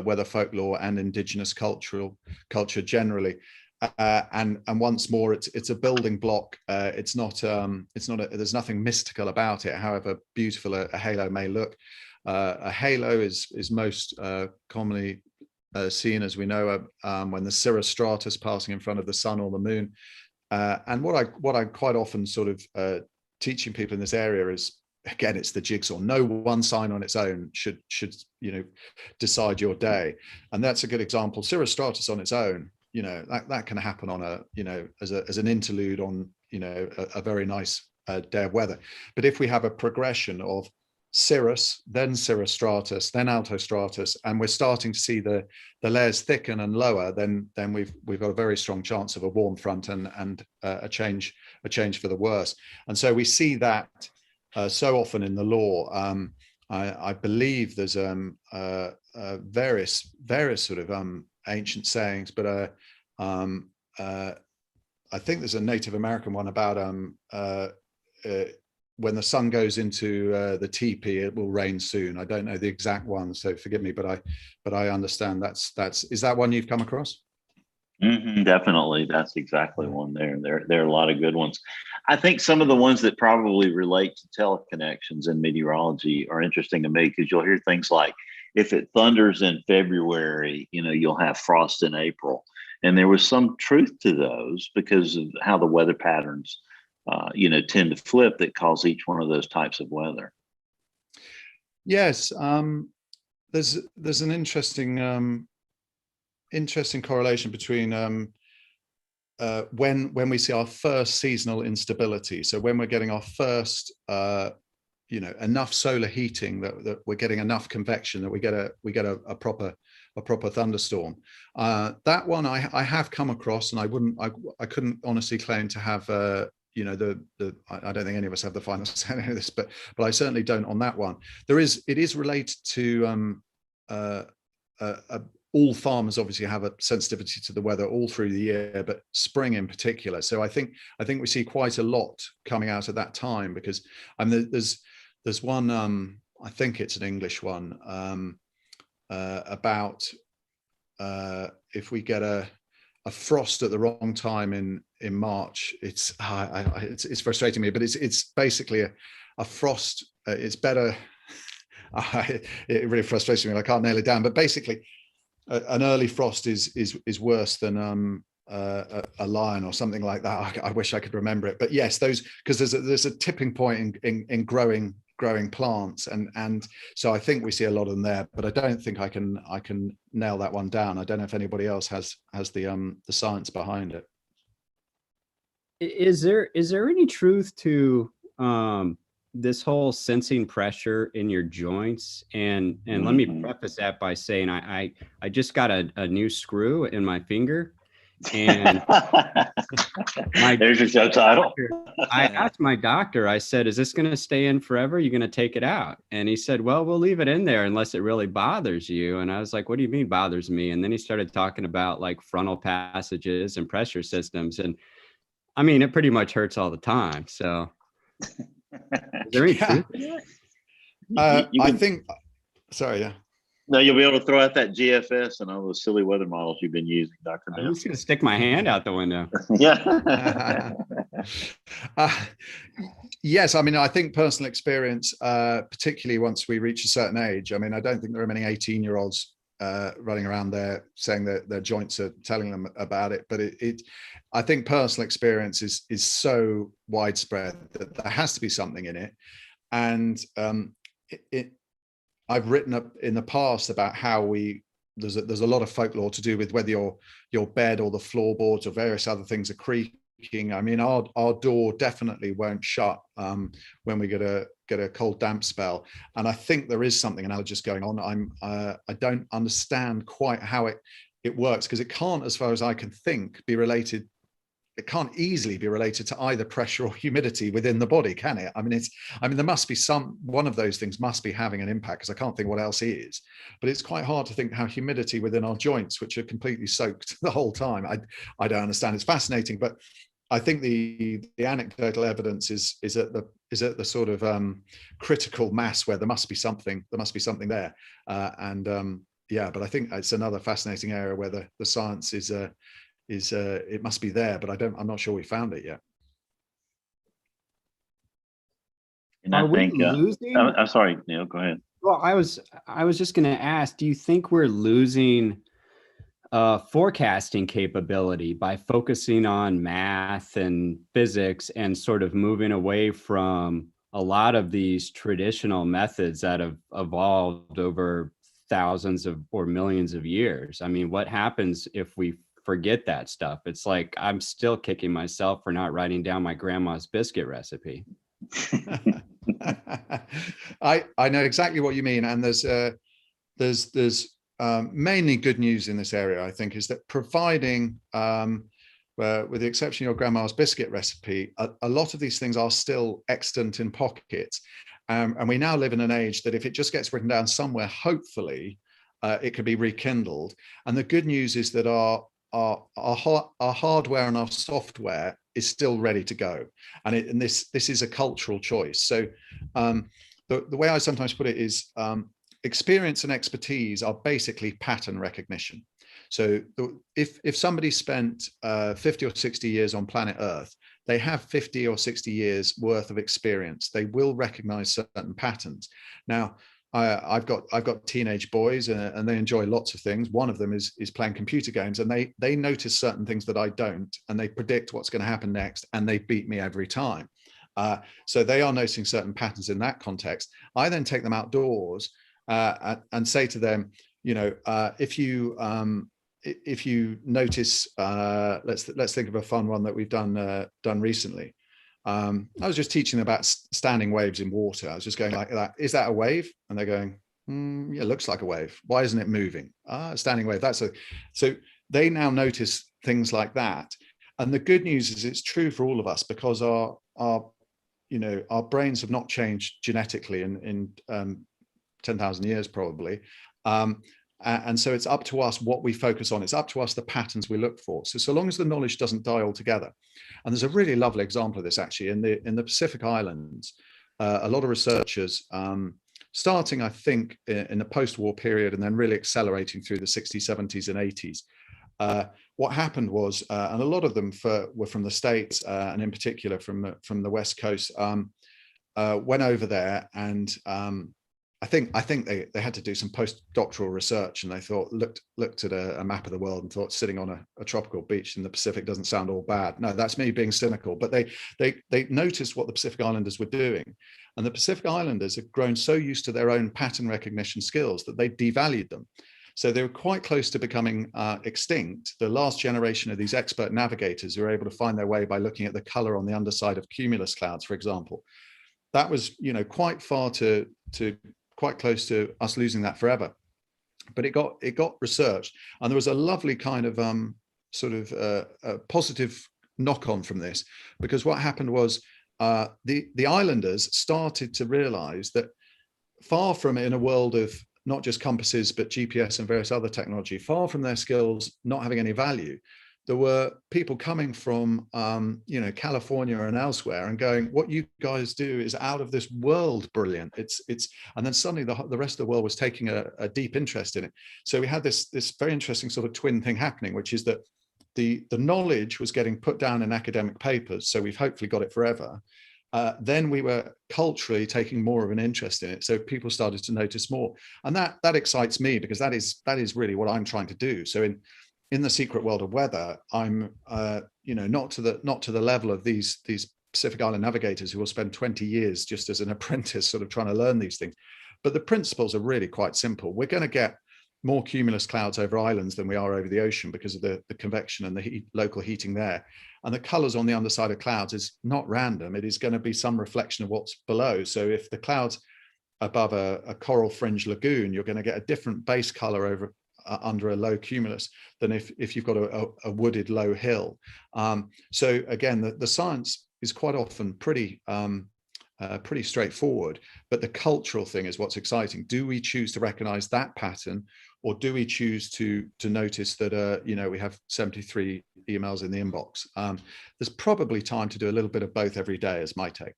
weather folklore and indigenous culture generally. And once more, it's a building block. There's nothing mystical about it, however beautiful a halo may look. A halo is most commonly seen, as we know, when the cirrus stratus passing in front of the sun or the moon. And what I quite often sort of teaching people in this area is, again, it's the jigsaw. No one sign on its own should decide your day. And that's a good example. Cirrus stratus on its own, that can happen on as an interlude on a very nice day of weather. But if we have a progression of cirrus, then cirrus stratus, then altostratus, and we're starting to see the layers thicken and lower, then we've got a very strong chance of a warm front and a change for the worse. And so we see that so often in the lore. I believe there's various sort of ancient sayings, but I think there's a Native American one about when the sun goes into the teepee, it will rain soon. I don't know the exact one, so forgive me, but I understand is that one you've come across?
Mm-hmm, definitely, that's exactly one there. There are a lot of good ones. I think some of the ones that probably relate to teleconnections in meteorology are interesting to me, because you'll hear things like, if it thunders in February, you'll have frost in April. And there was some truth to those because of how the weather patterns tend to flip that cause each one of those types of weather.
Yes, there's an interesting correlation between when we see our first seasonal instability. So when we're getting our first enough solar heating that we're getting enough convection that we get a proper thunderstorm. That one I have come across, and I couldn't honestly claim to have I don't think any of us have the final say of this, but I certainly don't on that one. It is related to all farmers obviously have a sensitivity to the weather all through the year, but spring in particular. So I think we see quite a lot coming out at that time, because there's one, I think it's an English one, about if we get a frost at the wrong time in March, it's frustrating me, but it's basically a frost. It's better. It really frustrates me. I can't nail it down, but basically, an early frost is worse than a lion or something like that. I wish I could remember it, but yes, those, because there's a tipping point in growing plants, and so I think we see a lot of them there, but I don't think I can nail that one down. I don't know if anybody else has the science behind it.
Is there any truth to this whole sensing pressure in your joints? And let me preface that by saying I just got a new screw in my finger, and
there's your show title.
I asked my doctor, I said, is this going to stay in forever? You're going to take it out? And he said, well, we'll leave it in there unless it really bothers you. And I was like, what do you mean bothers me? And then he started talking about like frontal passages and pressure systems. And I mean, it pretty much hurts all the time. So is there any truth to that?
I think, sorry, yeah.
No, you'll be able to throw out that GFS and all those silly weather models you've been using, Dr.
I'm just going to stick my hand out the window.
Yeah.
Yes, I mean, I think personal experience, particularly once we reach a certain age, I mean, I don't think there are many 18-year-olds running around there saying that their joints are telling them about it, but I think personal experience is so widespread that there has to be something in it. And I've written up in the past about how there's a lot of folklore to do with whether your bed or the floorboards or various other things are creaking. I mean, our door definitely won't shut when we get a cold damp spell, and I think there is something analogous going on. I don't understand quite how it works, because it can't, as far as I can think, be related. It can't easily be related to either pressure or humidity within the body, can it? I mean, there must be one of those things must be having an impact, because I can't think what else is. But it's quite hard to think how humidity within our joints, which are completely soaked the whole time, I don't understand. It's fascinating, but I think the anecdotal evidence is at the sort of critical mass where there must be something there, yeah. But I think it's another fascinating area where the science is it must be there, but I'm not sure we found it yet.
And
Are
I think
we losing?
I'm sorry, Neil, go ahead.
Well, I was just going to ask, do you think we're losing forecasting capability by focusing on math and physics and sort of moving away from a lot of these traditional methods that have evolved over thousands of or millions of years? I mean, what happens if we forget that stuff? It's like I'm still kicking myself for not writing down my grandma's biscuit recipe.
I know exactly what you mean, and there's mainly good news in this area. I think is that providing, with the exception of your grandma's biscuit recipe, a lot of these things are still extant in pockets, and we now live in an age that if it just gets written down somewhere, hopefully it could be rekindled. And the good news is that our hardware and our software is still ready to go, and this is a cultural choice. So the way I sometimes put it is experience and expertise are basically pattern recognition. So if somebody spent 50 or 60 years on planet Earth, they have 50 or 60 years worth of experience. They will recognize certain patterns. Now, I've got teenage boys, and they enjoy lots of things. One of them is playing computer games, and they notice certain things that I don't, and they predict what's going to happen next, and they beat me every time. So they are noticing certain patterns in that context. I then take them outdoors and say to them, if you notice, let's think of a fun one that we've done recently. I was just teaching them about standing waves in water. I was just going like that. Is that a wave? And they're going, yeah, it looks like a wave. Why isn't it moving? Standing wave. So they now notice things like that. And the good news is it's true for all of us, because our brains have not changed genetically in 10,000 years probably. And so it's up to us what we focus on. It's up to us the patterns we look for. So long as the knowledge doesn't die altogether. And there's a really lovely example of this actually in the Pacific Islands. A lot of researchers, starting I think in the post-war period and then really accelerating through the 60s, 70s and 80s. What happened was, and a lot of them were from the States and in particular from the West Coast, went over there and I think they had to do some postdoctoral research, and they thought looked at a map of the world and thought sitting on a tropical beach in the Pacific doesn't sound all bad. No, that's me being cynical. But they noticed what the Pacific Islanders were doing, and the Pacific Islanders had grown so used to their own pattern recognition skills that they devalued them. So they were quite close to becoming extinct. The last generation of these expert navigators who were able to find their way by looking at the color on the underside of cumulus clouds, for example, that was quite far to quite close to us losing that forever. But it got researched, and there was a lovely kind of a positive knock-on from this, because what happened was the islanders started to realize that far from, in a world of not just compasses but GPS and various other technology, far from their skills not having any value, there were people coming from California and elsewhere and going, what you guys do is out of this world brilliant. And then suddenly the rest of the world was taking a deep interest in it. So we had this very interesting sort of twin thing happening, which is that the knowledge was getting put down in academic papers, so we've hopefully got it forever. Then we were culturally taking more of an interest in it, so people started to notice more, and that excites me, because that is really what I'm trying to do. So in the secret world of weather, I'm not to the level of these Pacific Island navigators who will spend 20 years just as an apprentice sort of trying to learn these things. But the principles are really quite simple. We're going to get more cumulus clouds over islands than we are over the ocean because of the convection and the local heating there. And the colors on the underside of clouds is not random. It is going to be some reflection of what's below. So if the clouds above a coral fringe lagoon, you're going to get a different base color over under a low cumulus than if you've got a wooded low hill. So again, the science is quite often pretty straightforward, but the cultural thing is what's exciting. Do we choose to recognize that pattern, or do we choose to notice that we have 73 emails in the inbox? There's probably time to do a little bit of both every day, is my take.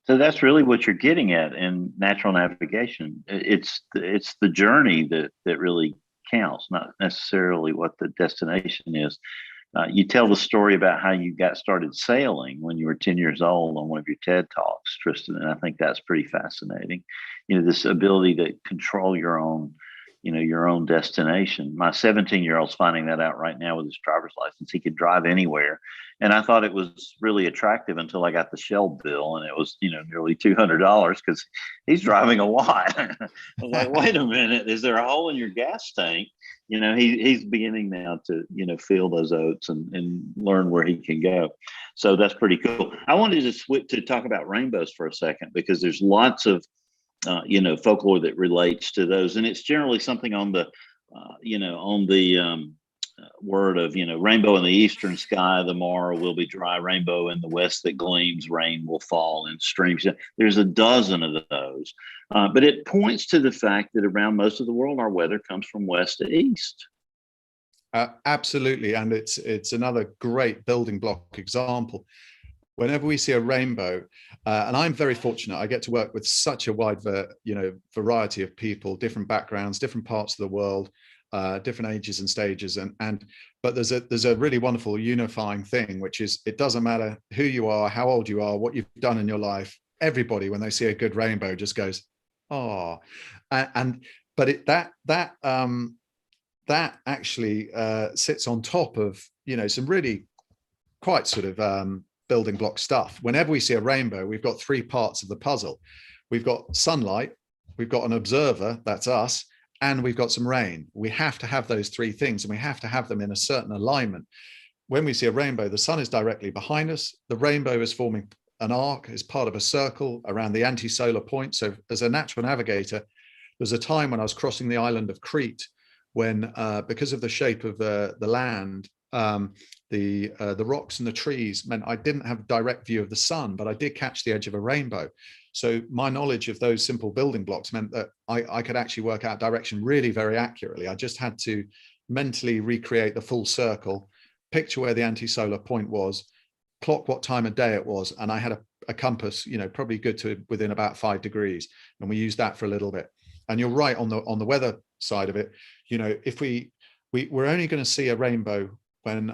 So that's really what you're getting at in natural navigation. It's the journey that really counts, not necessarily what the destination is. You tell the story about how you got started sailing when you were 10 years old on one of your TED Talks, Tristan, and I think that's pretty fascinating. This ability to control your own destination. My 17-year-old's finding that out right now with his driver's license. He could drive anywhere. And I thought it was really attractive until I got the Shell bill, and it was, nearly $200 because he's driving a lot. I was like, wait a minute, is there a hole in your gas tank? He's beginning now to, feel those oats and learn where he can go. So that's pretty cool. I wanted to switch to talk about rainbows for a second, because there's lots of folklore that relates to those, and it's generally something on the word of rainbow in the eastern sky, the morrow will be dry, rainbow in the west that gleams, rain will fall in streams. There's a dozen of those, but it points to the fact that around most of the world our weather comes from west to east.
Absolutely, and it's another great building block example. Whenever we see a rainbow, and I'm very fortunate, I get to work with such a wide variety of people, different backgrounds, different parts of the world, different ages and stages, but there's a really wonderful unifying thing, which is it doesn't matter who you are, how old you are, what you've done in your life. Everybody, when they see a good rainbow, just goes, oh, but that actually sits on top of some really quite sort of building block stuff. Whenever we see a rainbow, we've got three parts of the puzzle. We've got sunlight, we've got an observer, that's us, and we've got some rain. We have to have those three things, and we have to have them in a certain alignment. When we see a rainbow, the sun is directly behind us. The rainbow is forming an arc, is part of a circle around the anti-solar point. So as a natural navigator, there's a time when I was crossing the island of Crete when, because of the shape of the land, the rocks and the trees meant I didn't have a direct view of the sun, but I did catch the edge of a rainbow. So my knowledge of those simple building blocks meant that I could actually work out direction really very accurately. I just had to mentally recreate the full circle, picture where the anti-solar point was, clock what time of day it was, and I had a compass, probably good to within about 5 degrees, and we used that for a little bit. And you're right on the weather side of it. If we're only going to see a rainbow when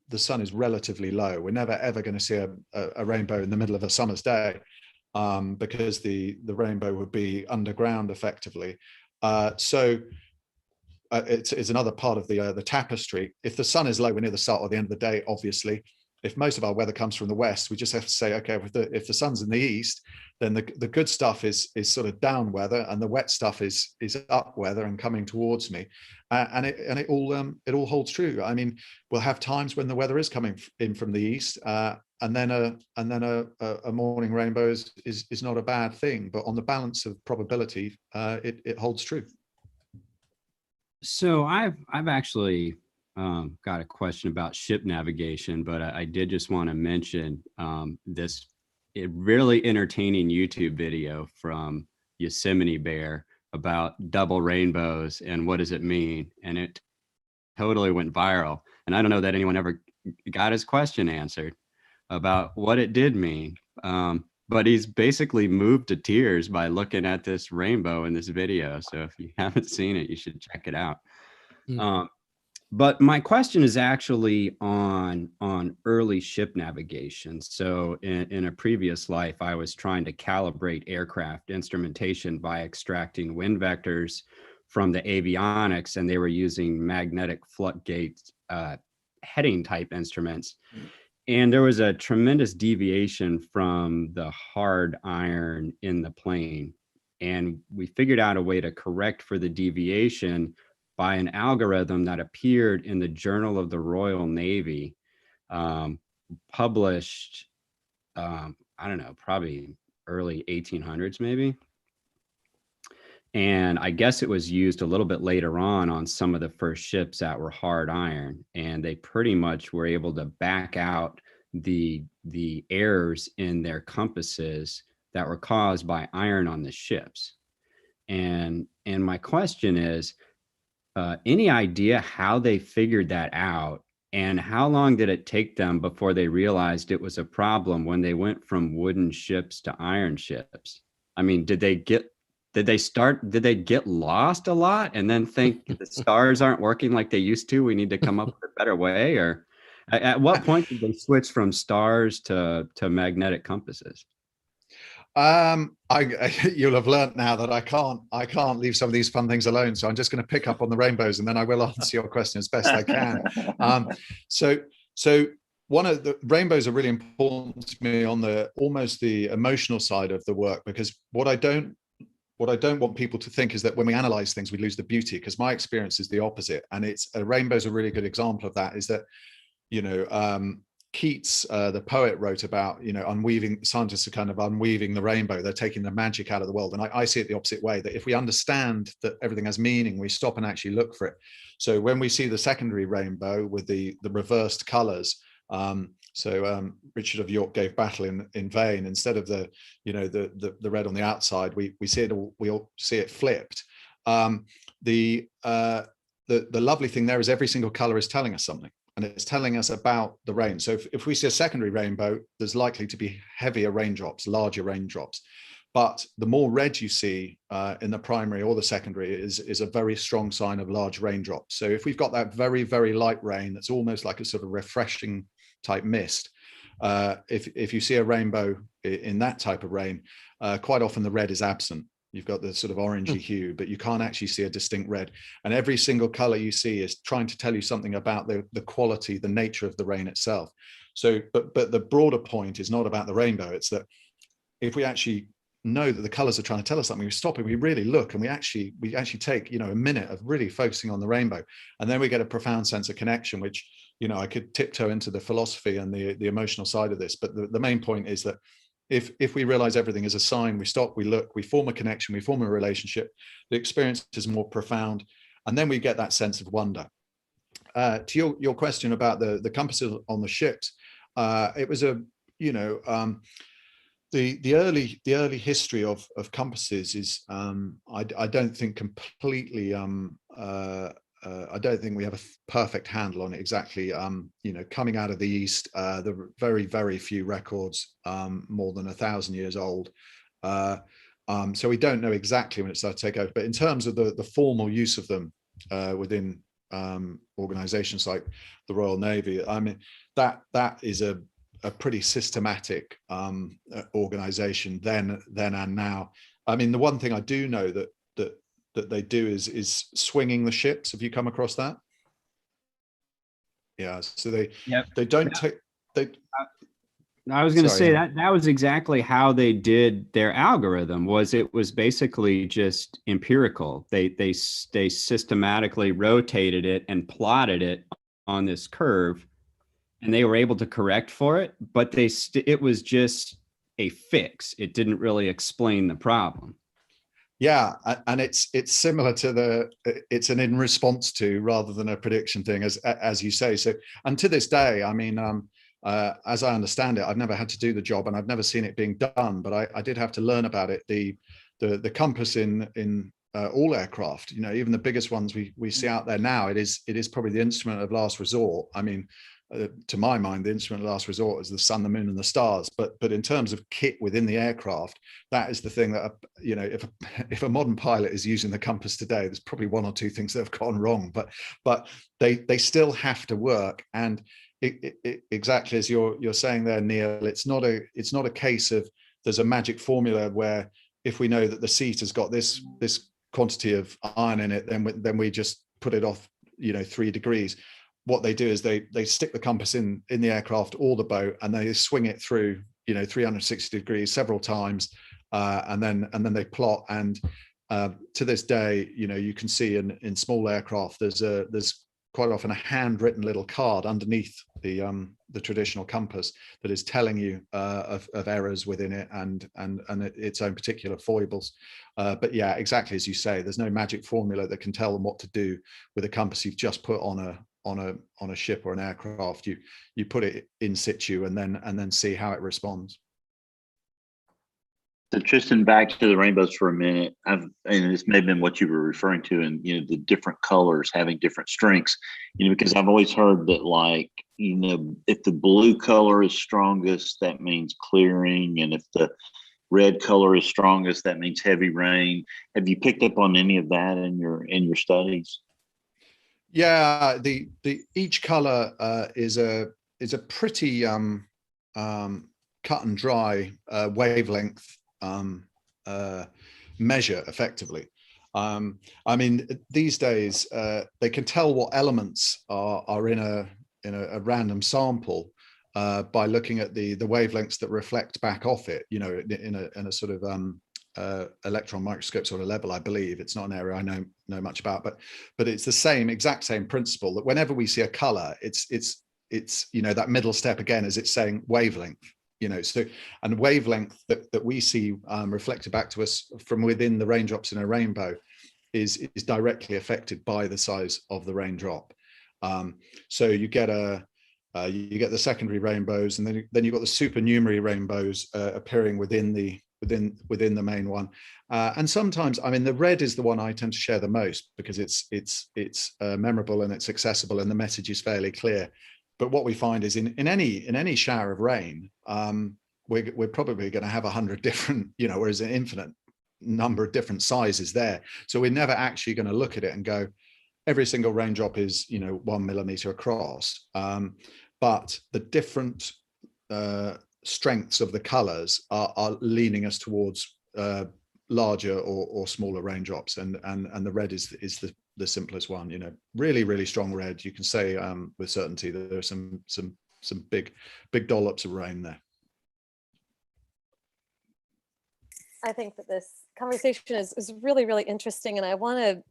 the sun is relatively low. We're never ever going to see a rainbow in the middle of a summer's day, because the rainbow would be underground effectively. So it's another part of the tapestry. If the sun is low, we're near the start or the end of the day, obviously. If most of our weather comes from the west, we just have to say, okay, if the sun's in the east, then the good stuff is sort of down weather, and the wet stuff is up weather and coming towards me, and it all holds true. I mean, we'll have times when the weather is coming in from the east, and then a morning rainbow is not a bad thing, but on the balance of probability, it holds true.
So I've actually got a question about ship navigation, but I did just want to mention this really entertaining YouTube video from Yosemite Bear about double rainbows and what does it mean, and it totally went viral. And I don't know that anyone ever got his question answered about what it did mean, but he's basically moved to tears by looking at this rainbow in this video. So if you haven't seen it, you should check it out. But my question is actually on early ship navigation. So in a previous life, I was trying to calibrate aircraft instrumentation by extracting wind vectors from the avionics, and they were using magnetic flux gate heading type instruments. And there was a tremendous deviation from the hard iron in the plane. And we figured out a way to correct for the deviation by an algorithm that appeared in the Journal of the Royal Navy, published, I don't know, probably early 1800s maybe. And I guess it was used a little bit later on some of the first ships that were hard iron. And they pretty much were able to back out the errors in their compasses that were caused by iron on the ships. And my question is, any idea how they figured that out, and how long did it take them before they realized it was a problem when they went from wooden ships to iron ships? I mean, did they get lost a lot and then think the stars aren't working like they used to? We need to come up with a better way? Or at what point did they switch from stars to magnetic compasses?
You'll have learned now that I can't leave some of these fun things alone. So I'm just going to pick up on the rainbows, and then I will answer your question as best I can. So one of the rainbows are really important to me on almost the emotional side of the work, because what I don't want people to think is that when we analyze things, we lose the beauty, because my experience is the opposite. And a rainbow's a really good example of that, is that, Keats, the poet, wrote about, scientists are kind of unweaving the rainbow. They're taking the magic out of the world. And I see it the opposite way, that if we understand that everything has meaning, we stop and actually look for it. So when we see the secondary rainbow with the reversed colors, Richard of York gave battle in vain. Instead of the red on the outside, we see it flipped. The lovely thing there is every single color is telling us something. And it's telling us about the rain. So if we see a secondary rainbow, there's likely to be heavier raindrops, larger raindrops. But the more red you see in the primary or the secondary is a very strong sign of large raindrops. So if we've got that very, very light rain, that's almost like a sort of refreshing type mist. If you see a rainbow in that type of rain, quite often the red is absent. You've got the sort of orangey hue, but you can't actually see a distinct red. And every single color you see is trying to tell you something about the quality, the nature of the rain itself. So, but the broader point is not about the rainbow. It's that if we actually know that the colors are trying to tell us something, we stop and we really look, and we actually take, a minute of really focusing on the rainbow. And then we get a profound sense of connection, which, I could tiptoe into the philosophy and the emotional side of this. But the main point is that if we realize everything is a sign, we stop, we look, we form a connection, we form a relationship, the experience is more profound, and then we get that sense of wonder. to your question about the compasses on the ships, it was a, you know, the early history of compasses is, I don't think completely, I don't think we have a perfect handle on it exactly. You know, coming out of the East, there were very few records more than 1,000 years old. So we don't know exactly when it started to take over. But in terms of the formal use of them within organizations like the Royal Navy, I mean, that is a pretty systematic organization then and now. I mean, the one thing I do know that they do is swinging the ships. Have you come across that? Yeah, so they don't take
I was going to
Sorry,
say
yeah.
that was exactly how they did their algorithm. It was basically just empirical. They systematically rotated it and plotted it on this curve, and they were able to correct for it. But it was just a fix. It didn't really explain the problem.
Yeah, and it's similar to it's an in response to rather than a prediction thing, as you say. So, and to this day, I mean, as I understand it, I've never had to do the job and I've never seen it being done, but I did have to learn about it. The compass in all aircraft, you know, even the biggest ones we see out there now, it is probably the instrument of last resort. I mean, to my mind, the instrument of last resort is the sun, the moon, and the stars. But in terms of kit within the aircraft, that is the thing that, you know, if a modern pilot is using the compass today, there's probably one or two things that have gone wrong. But they still have to work. And exactly as you're saying there, Neil, it's not a case of there's a magic formula where if we know that the seat has got this quantity of iron in it, then we just put it off, you know, 3 degrees. What they do is they stick the compass in the aircraft or the boat, and they swing it through, you know, 360 degrees several times, and then they plot. And to this day, you know, you can see in small aircraft there's quite often a handwritten little card underneath the traditional compass that is telling you of errors within it and its own particular foibles. But yeah, exactly as you say, there's no magic formula that can tell them what to do with a compass you've just put on a ship or an aircraft. You put it in situ and then see how it responds.
So Tristan, back to the rainbows for a minute. And this may have been what you were referring to, and you know, the different colors having different strengths. You know, because I've always heard that, like, you know, if the blue color is strongest, that means clearing, and if the red color is strongest, that means heavy rain. Have you picked up on any of that in your studies?
Yeah, the each color is a pretty cut and dry wavelength measure effectively. I mean, these days they can tell what elements are in a random sample by looking at the wavelengths that reflect back off it, you know, in a sort of electron microscope sort of level. I believe it's not an area I know much about, but it's the exact same principle, that whenever we see a color, it's you know, that middle step again, is it's saying wavelength. You know, so, and wavelength that we see reflected back to us from within the raindrops in a rainbow is directly affected by the size of the raindrop. So you get the secondary rainbows, and then you've got the supernumerary rainbows appearing within the main one. And sometimes, I mean, the red is the one I tend to share the most because it's memorable and it's accessible and the message is fairly clear. But what we find is in any shower of rain, we're probably going to have 100 different, you know, whereas an infinite number of different sizes there. So we're never actually going to look at it and go, every single raindrop is, you know, 1 millimeter across. But the different strengths of the colors are leaning us towards larger or smaller raindrops, and the red is the simplest one. You know, really strong red. You can say with certainty that there are some big dollops of rain there.
I think that this conversation is really interesting, and I want to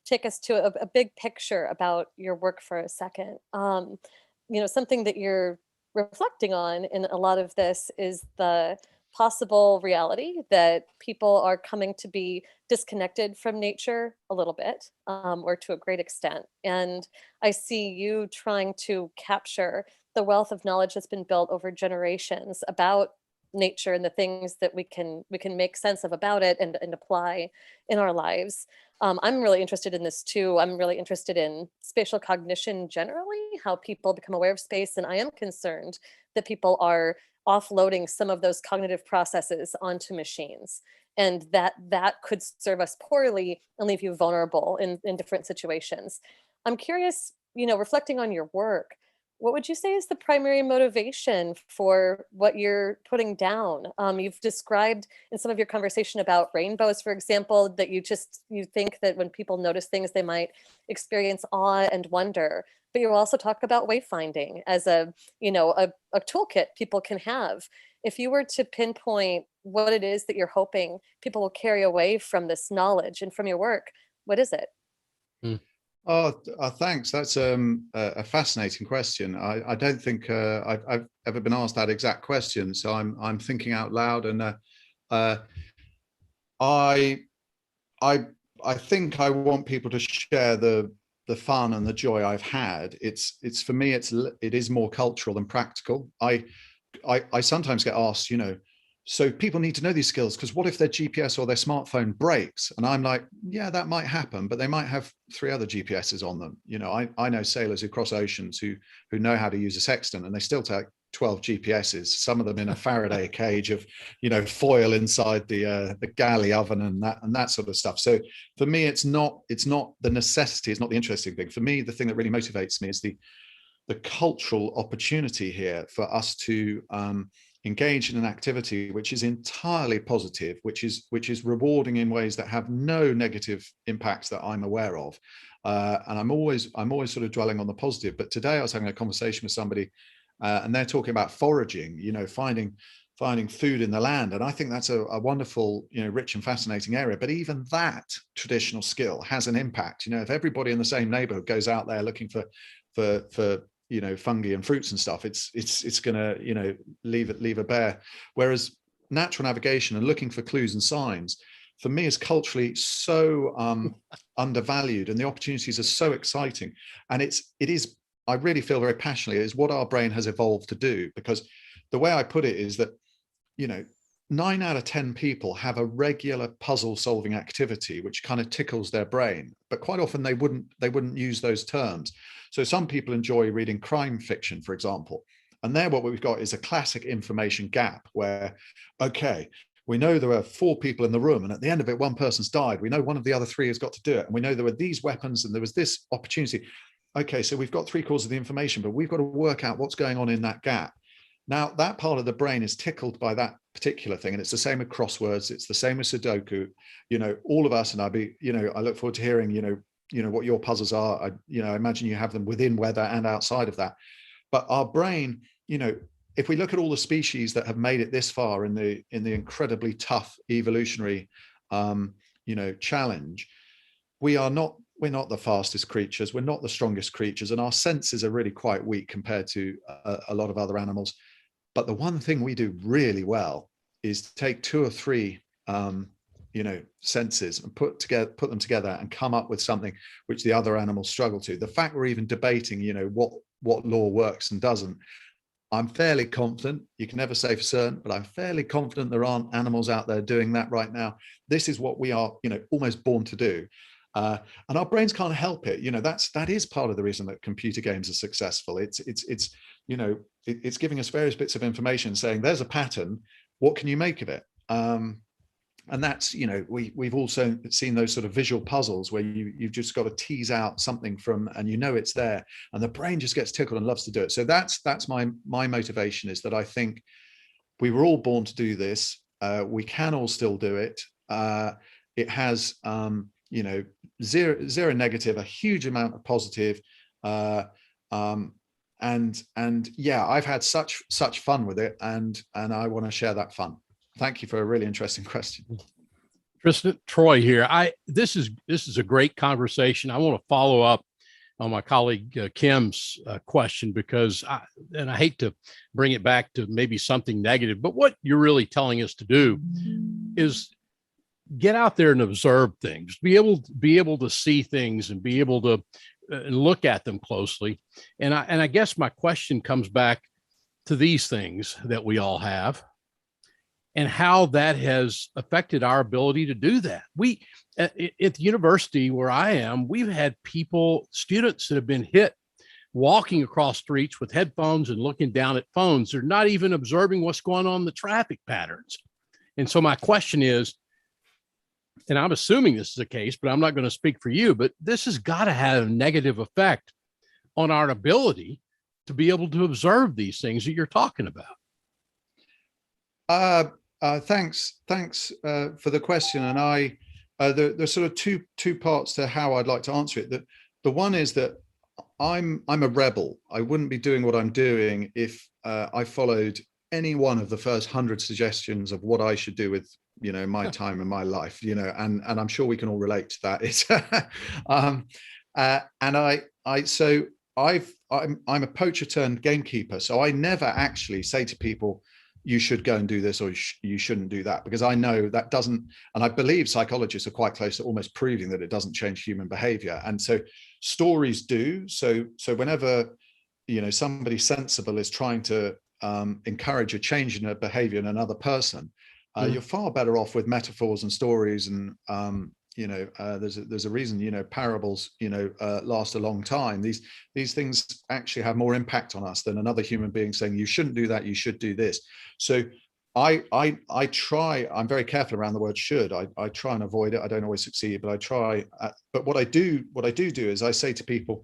take us to a big picture about your work for a second. You know, something that you're reflecting on in a lot of this is the possible reality that people are coming to be disconnected from nature a little bit, or to a great extent. And I see you trying to capture the wealth of knowledge that's been built over generations about nature and the things that we can make sense of about it and apply in our lives. I'm really interested in this too. I'm really interested in spatial cognition generally, how people become aware of space. And I am concerned that people are offloading some of those cognitive processes onto machines, and that could serve us poorly and leave you vulnerable in different situations. I'm curious, reflecting on your work, what would you say is the primary motivation for what you're putting down? You've described in some of your conversation about rainbows, for example, that you think that when people notice things, they might experience awe and wonder. But you also talk about wayfinding as a toolkit people can have. If you were to pinpoint what it is that you're hoping people will carry away from this knowledge and from your work, what is it?
Oh, thanks. That's a fascinating question. I don't think I've ever been asked that exact question, so I'm thinking out loud. And I think I want people to share the fun and the joy I've had. It's for me, it is more cultural than practical. I sometimes get asked, so people need to know these skills, because what if their GPS or their smartphone breaks? And I'm like, yeah, that might happen, but they might have 3 other GPSs on them. I know sailors who cross oceans who know how to use a sextant, and they still take 12 GPSs, some of them in a Faraday cage of, foil inside the galley oven and that sort of stuff. So for me, it's not the necessity, it's not the interesting thing. For me, the thing that really motivates me is the cultural opportunity here for us to engage in an activity which is entirely positive, which is rewarding in ways that have no negative impacts that I'm aware of. And I'm always sort of dwelling on the positive. But today I was having a conversation with somebody, and they're talking about foraging, finding food in the land. And I think that's a wonderful, rich and fascinating area. But even that traditional skill has an impact. If everybody in the same neighborhood goes out there looking for fungi and fruits and stuff, it's gonna leave a bare. Whereas natural navigation and looking for clues and signs, for me, is culturally so undervalued, and the opportunities are so exciting. And it is I really feel very passionately, is what our brain has evolved to do. Because the way I put it is that 9 out of 10 people have a regular puzzle solving activity which kind of tickles their brain, but quite often they wouldn't use those terms. So some people enjoy reading crime fiction, for example, and there what we've got is a classic information gap where, okay, we know there are 4 people in the room, and at the end of it, one person's died. We know one of the other 3 has got to do it, and we know there were these weapons and there was this opportunity. Okay, so we've got 3/4 of the information, but we've got to work out what's going on in that gap. Now, that part of the brain is tickled by that particular thing. And it's the same with crosswords. It's the same with Sudoku. All of us, and I look forward to hearing, what your puzzles are. I imagine you have them within weather and outside of that. But our brain, if we look at all the species that have made it this far in the incredibly tough evolutionary, challenge, we're not the fastest creatures. We're not the strongest creatures. And our senses are really quite weak compared to a lot of other animals. But the one thing we do really well is to take 2 or 3, senses and put them together and come up with something which the other animals struggle to. The fact we're even debating, what law works and doesn't, I'm fairly confident. You can never say for certain, but I'm fairly confident there aren't animals out there doing that right now. This is what we are, almost born to do. And our brains can't help it. That is part of the reason that computer games are successful. It's giving us various bits of information saying there's a pattern. What can you make of it? And that's, we've also seen those sort of visual puzzles where you've just got to tease out something from, and it's there, and the brain just gets tickled and loves to do it. So that's my motivation, is that I think we were all born to do this. We can all still do it. It has, zero negative, a huge amount of positive. And yeah, I've had such fun with it, and I want to share that fun. Thank you for a really interesting question.
Tristan, Troy here. This is a great conversation. I want to follow up on my colleague Kim's question, because I hate to bring it back to maybe something negative, but what you're really telling us to do is get out there and observe things, be able to see things and be able to look at them closely. And I guess my question comes back to these things that we all have and how that has affected our ability to do that. We at the university where I am, we've had students that have been hit walking across streets with headphones and looking down at phones. They're not even observing what's going on in the traffic patterns. And so my question is, and I'm assuming this is the case, but I'm not going to speak for you, but this has got to have a negative effect on our ability to be able to observe these things that you're talking about.
Thanks for the question. And there's sort of two parts to how I'd like to answer it. The one is that I'm a rebel. I wouldn't be doing what I'm doing if I followed any one of the first 100 suggestions of what I should do with my time and my life. And I'm sure we can all relate to that. It's I'm a poacher turned gamekeeper, so I never actually say to people, you should go and do this or you shouldn't do that, because I know that doesn't, and I believe psychologists are quite close to almost proving that it doesn't change human behavior. And so stories do. So whenever somebody sensible is trying to encourage a change in a behavior in another person, you're far better off with metaphors and stories. And there's a reason parables last a long time. These things actually have more impact on us than another human being saying you shouldn't do that, you should do this. So I try. I'm very careful around the word should. I try and avoid it. I don't always succeed, but I try. But what I do is I say to people,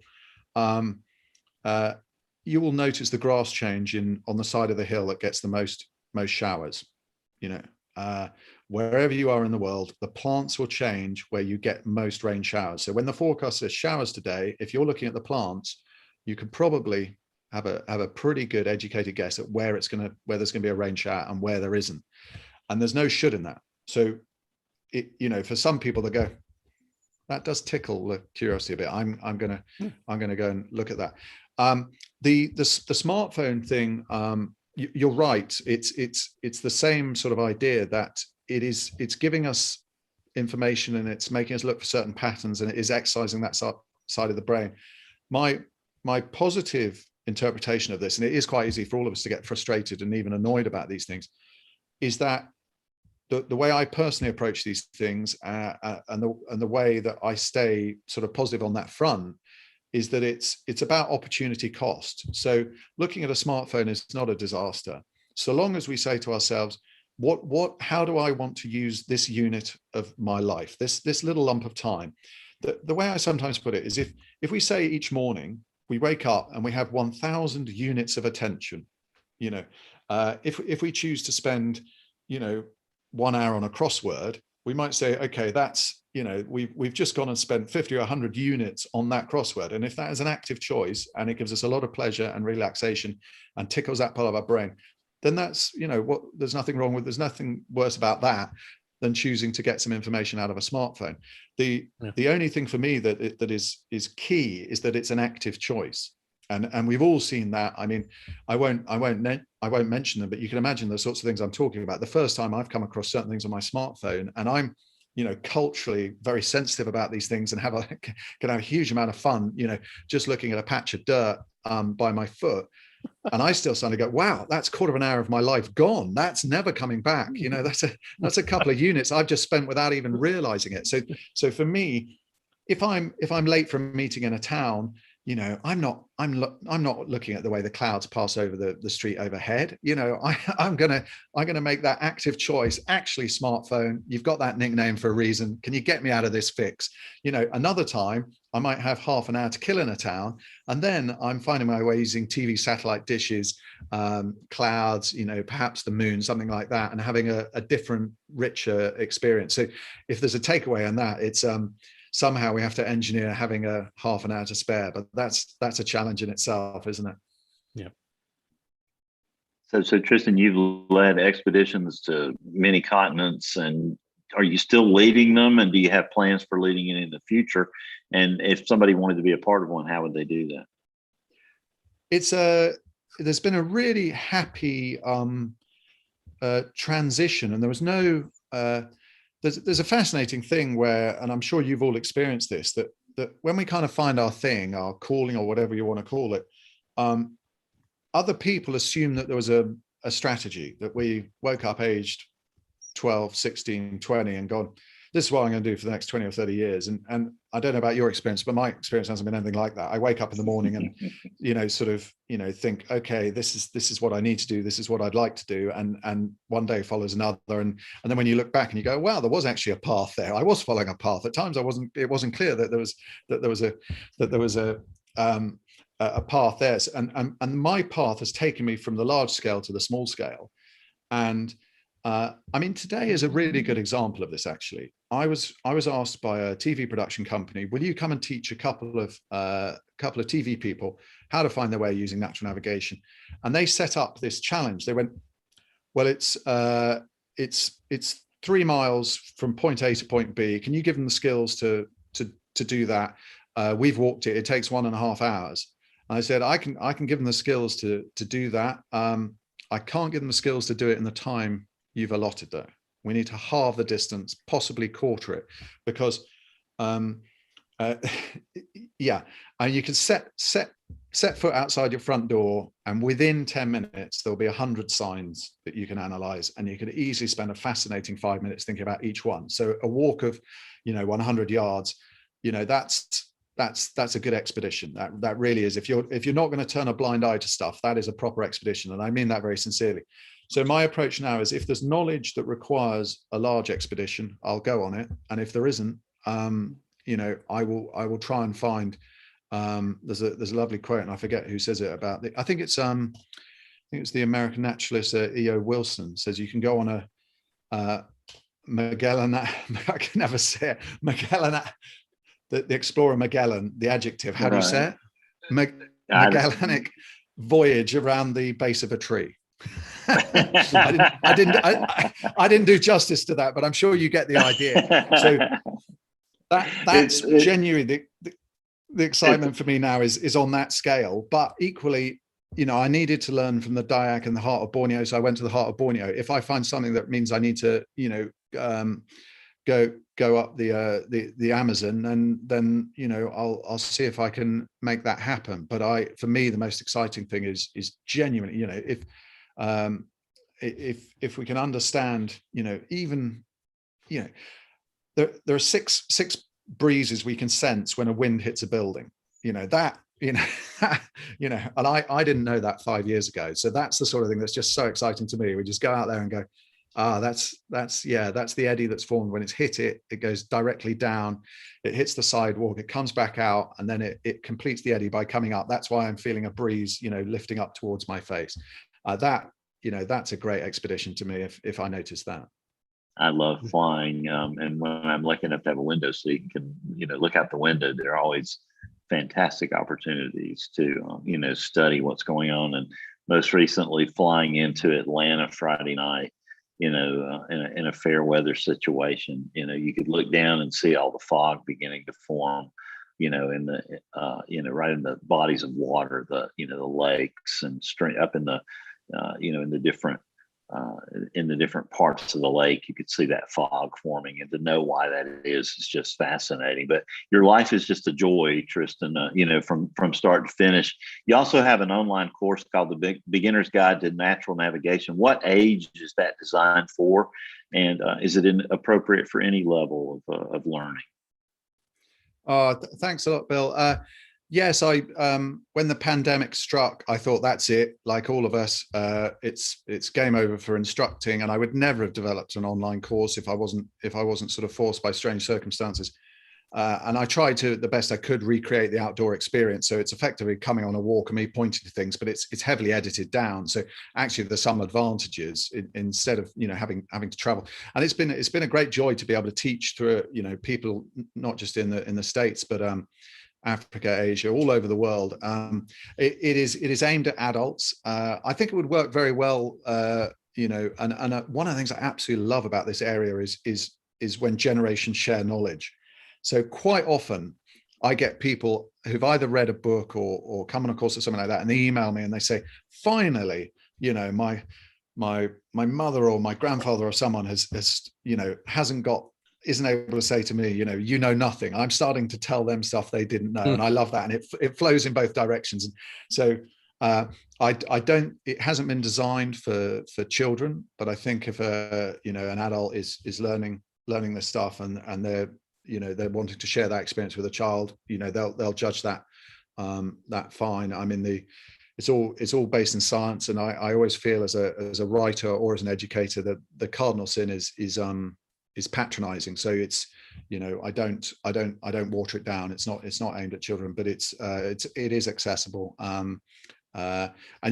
you will notice the grass change on the side of the hill that gets the most showers. Wherever you are in the world, the plants will change where you get most rain showers. So when the forecast says showers today, if you're looking at the plants, you could probably have a pretty good educated guess at where there's going to be a rain shower and where there isn't. And there's no should in that. So for some people they go, that does tickle the curiosity a bit. I'm gonna go and look at that. The smartphone thing, you're right. It's the same sort of idea that it's giving us information and it's making us look for certain patterns, and it is exercising that side of the brain. My positive interpretation of this, and it is quite easy for all of us to get frustrated and even annoyed about these things, is that the way I personally approach these things and the way that I stay sort of positive on that front is that it's about opportunity cost. So looking at a smartphone is not a disaster, so long as we say to ourselves, how do I want to use this unit of my life, this little lump of time? The way I sometimes put it is if we say each morning we wake up and we have 1,000 units of attention, if we choose to spend 1 hour on a crossword, we might say, okay, that's we've just gone and spent 50 or 100 units on that crossword. And if that is an active choice and it gives us a lot of pleasure and relaxation and tickles that part of our brain, then that's, there's nothing wrong with, there's nothing worse about that than choosing to get some information out of a smartphone. The only thing for me that is key is that it's an active choice. And we've all seen that. I mean, I won't mention them, but you can imagine the sorts of things I'm talking about. The first time I've come across certain things on my smartphone, and I'm culturally very sensitive about these things and can have a huge amount of fun, just looking at a patch of dirt by my foot. And I still suddenly go, wow, that's 1/4 hour of my life gone. That's never coming back. That's a couple of units I've just spent without even realizing it. So for me, if I'm late for a meeting in a town, I'm not looking at the way the clouds pass over the street overhead. I'm gonna make that active choice. Actually, smartphone, you've got that nickname for a reason. Can you get me out of this fix? Another time I might have half an hour to kill in a town, and then I'm finding my way using TV satellite dishes, clouds, perhaps the moon, something like that, and having a different, richer experience. So if there's a takeaway on that, it's somehow we have to engineer having a half an hour to spare, but that's a challenge in itself, isn't it?
Yeah.
So Tristan, you've led expeditions to many continents and are you still leading them, and do you have plans for leading it in the future? And if somebody wanted to be a part of one, how would they do that?
There's been a really happy transition, and there was no there's a fascinating thing where, and I'm sure you've all experienced this, that when we kind of find our thing, our calling, or whatever you want to call it, other people assume that there was a strategy, that we woke up aged 12, 16, 20 and gone, this is what I'm going to do for the next 20 or 30 years. And I don't know about your experience, but my experience hasn't been anything like that. I wake up in the morning and, sort of, think, okay, this is what I need to do. This is what I'd like to do. And one day follows another. And then when you look back and you go, wow, there was actually a path there. I was following a path. At times it wasn't clear that there was a path there. And my path has taken me from the large scale to the small scale. And today is a really good example of this, actually. I was asked by a TV production company, will you come and teach a couple of TV people how to find their way using natural navigation? And they set up this challenge. They went, well, it's 3 miles from point A to point B. Can you give them the skills to do that? We've walked it. It takes 1.5 hours. And I said, I can give them the skills to do that. I can't give them the skills to do it in the time you've allotted, though. We need to halve the distance, possibly quarter it, because you can set foot outside your front door, and within 10 minutes there'll be 100 signs that you can analyze, and you can easily spend a fascinating 5 minutes thinking about each one. So a walk of 100 yards, that's a good expedition. That really is. If you're not going to turn a blind eye to stuff, that is a proper expedition, and I mean that very sincerely. So my approach now is, if there's knowledge that requires a large expedition, I'll go on it, and if there isn't, I will try and find. There's a lovely quote, and I forget who says it about. I think it's the American naturalist E.O. Wilson says you can go on a Magellan. I can never say it. Magellan. The explorer Magellan, the adjective, how do you say it? Magellanic voyage around the base of a tree. I didn't do justice to that, but I'm sure you get the idea. So that's genuinely the excitement for me now is on that scale. But equally, I needed to learn from the Dayak and the heart of Borneo, so I went to the heart of Borneo. If I find something that means I need to, go up the Amazon, and then I'll see if I can make that happen. But for me the most exciting thing is genuinely, if we can understand, even there are six breezes we can sense when a wind hits a building, and I didn't know that 5 years ago. So that's the sort of thing that's just so exciting to me. We just go out there and go, that's the eddy that's formed. When it's hit it goes directly down, it hits the sidewalk, it comes back out, and then it completes the eddy by coming up. That's why I'm feeling a breeze, lifting up towards my face. That's a great expedition to me if I notice that.
I love flying, and when I'm lucky enough to have a window seat and can look out the window, there are always fantastic opportunities to study what's going on. And most recently, flying into Atlanta Friday night, in a fair weather situation, you could look down and see all the fog beginning to form, in the right in the bodies of water, the lakes and stream up in the in the different parts of the lake. You could see that fog forming, and to know why that is just fascinating. But your life is just a joy, Tristan, from start to finish. You also have an online course called the Beginner's Guide to Natural Navigation. What age is that designed for? And is it appropriate for any level of learning?
Thanks a lot, Bill. Yes, when the pandemic struck, I thought that's it. Like all of us, it's game over for instructing, and I would never have developed an online course if I wasn't sort of forced by strange circumstances. And I tried to the best I could recreate the outdoor experience. So it's effectively coming on a walk and me pointing to things, but it's heavily edited down. So actually, there's some advantages instead of having to travel. And it's been a great joy to be able to teach through people not just in the States, but Africa, Asia, all over the world. It is aimed at adults. I think it would work very well. And one of the things I absolutely love about this area is is when generations share knowledge. So quite often I get people who've either read a book or come on a course or something like that, and they email me and they say, finally, you know, my mother or my grandfather or someone has isn't able to say to me, you know nothing. I'm starting to tell them stuff they didn't know. And I love that. And it flows in both directions. And so it hasn't been designed for children, but I think if an adult is learning this stuff and they're wanting to share that experience with a child, they'll judge that fine. I mean, it's all based in science, and I always feel as a writer or as an educator that the cardinal sin is patronizing. So it's, I don't water it down. It's not aimed at children, but it is accessible. And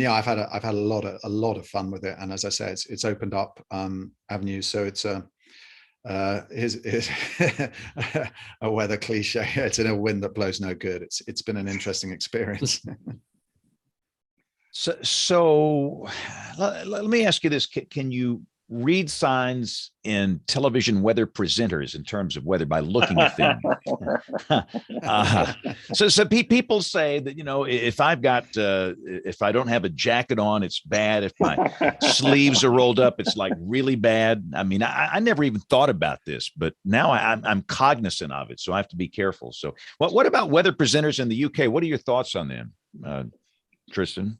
yeah, I've had a lot of fun with it, and as I say, it's opened up avenues. So it's here's a weather cliche. It's in a wind that blows no good. It's been an interesting experience.
So let me ask you this: can you read signs in television weather presenters in terms of weather by looking at them? So people say that, if I don't have a jacket on, it's bad. If my sleeves are rolled up, it's like really bad. I mean, I never even thought about this, but now I'm cognizant of it, so I have to be careful. So what about weather presenters in the UK? What are your thoughts on them, Tristan?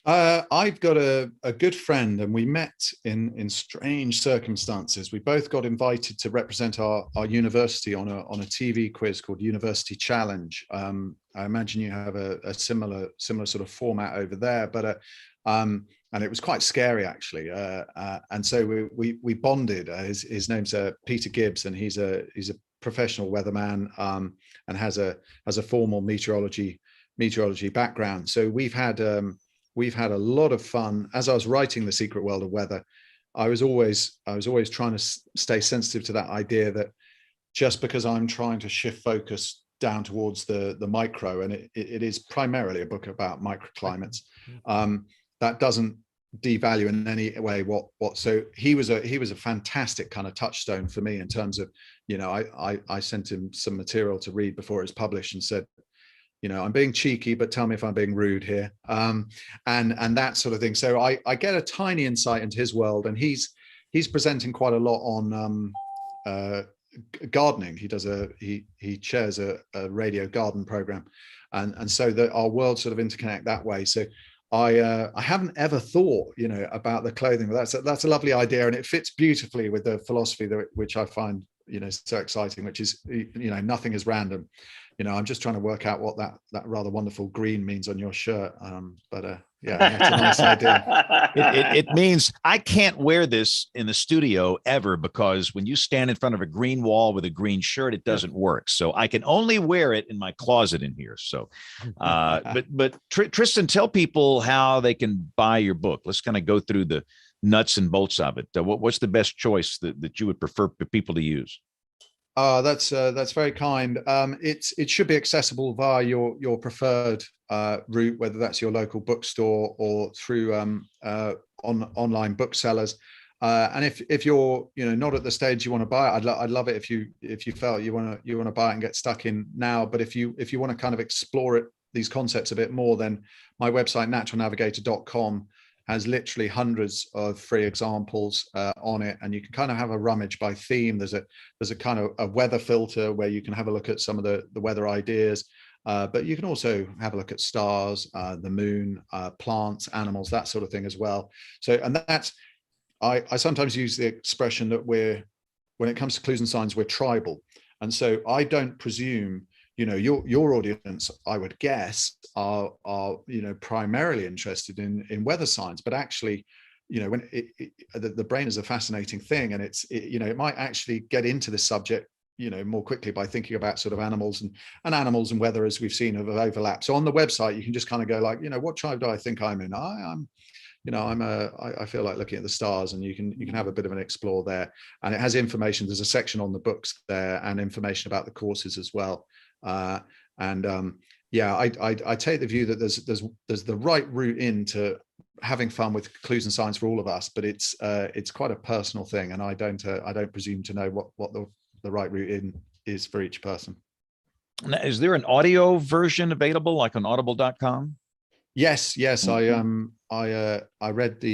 I've got a good friend, and we met in strange circumstances. We both got invited to represent our university on a TV quiz called University Challenge. I imagine you have a similar sort of format over there, but and it was quite scary actually. And so we bonded. His name's Peter Gibbs, and he's a professional weatherman and has a formal meteorology background. So we've had a lot of fun. As I was writing The Secret World of Weather, I was always trying to stay sensitive to that idea that just because I'm trying to shift focus down towards the micro, and it is primarily a book about microclimates, that doesn't devalue in any way what. So he was a fantastic kind of touchstone for me in terms of, I sent him some material to read before it was published and said, I'm being cheeky, but tell me if I'm being rude here, and that sort of thing. So I get a tiny insight into his world, and he's presenting quite a lot on gardening. He chairs a radio garden program, and so that our worlds sort of interconnect that way. So I haven't ever thought about the clothing, but that's a lovely idea, and it fits beautifully with the philosophy which I find so exciting, which is nothing is random. I'm just trying to work out what that rather wonderful green means on your shirt. But yeah, that's a nice idea.
It means I can't wear this in the studio ever, because when you stand in front of a green wall with a green shirt, it doesn't work. So I can only wear it in my closet in here. So, but Tristan, tell people how they can buy your book. Let's kind of go through the nuts and bolts of it. What's the best choice that you would prefer for people to use?
That's very kind. It should be accessible via your preferred route, whether that's your local bookstore or through online booksellers. And if you're not at the stage you want to buy it, I'd love it if you felt you want to buy it and get stuck in now. But if you want to kind of explore these concepts a bit more, then my website naturalnavigator.com has literally hundreds of free examples on it, and you can kind of have a rummage by theme. There's a kind of a weather filter where you can have a look at some of the weather ideas, but you can also have a look at stars, the moon, plants, animals, that sort of thing as well. So, and that's, I sometimes use the expression that when it comes to clues and signs, we're tribal, and so I don't presume your audience, I would guess, are primarily interested in weather science, but actually, when the brain is a fascinating thing, and it might actually get into this subject, more quickly by thinking about sort of animals and animals and weather, as we've seen, of overlap. So on the website, you can just kind of go like, what tribe do I think I'm in? I feel like looking at the stars, and you can have a bit of an explore there, and it has information. There's a section on the books there and information about the courses as well. I take the view that there's the right route into having fun with clues and signs for all of us, but it's quite a personal thing, and I don't presume to know what the right route in is for each person.
Now, is there an audio version available, like on Audible.com?
Yes. I read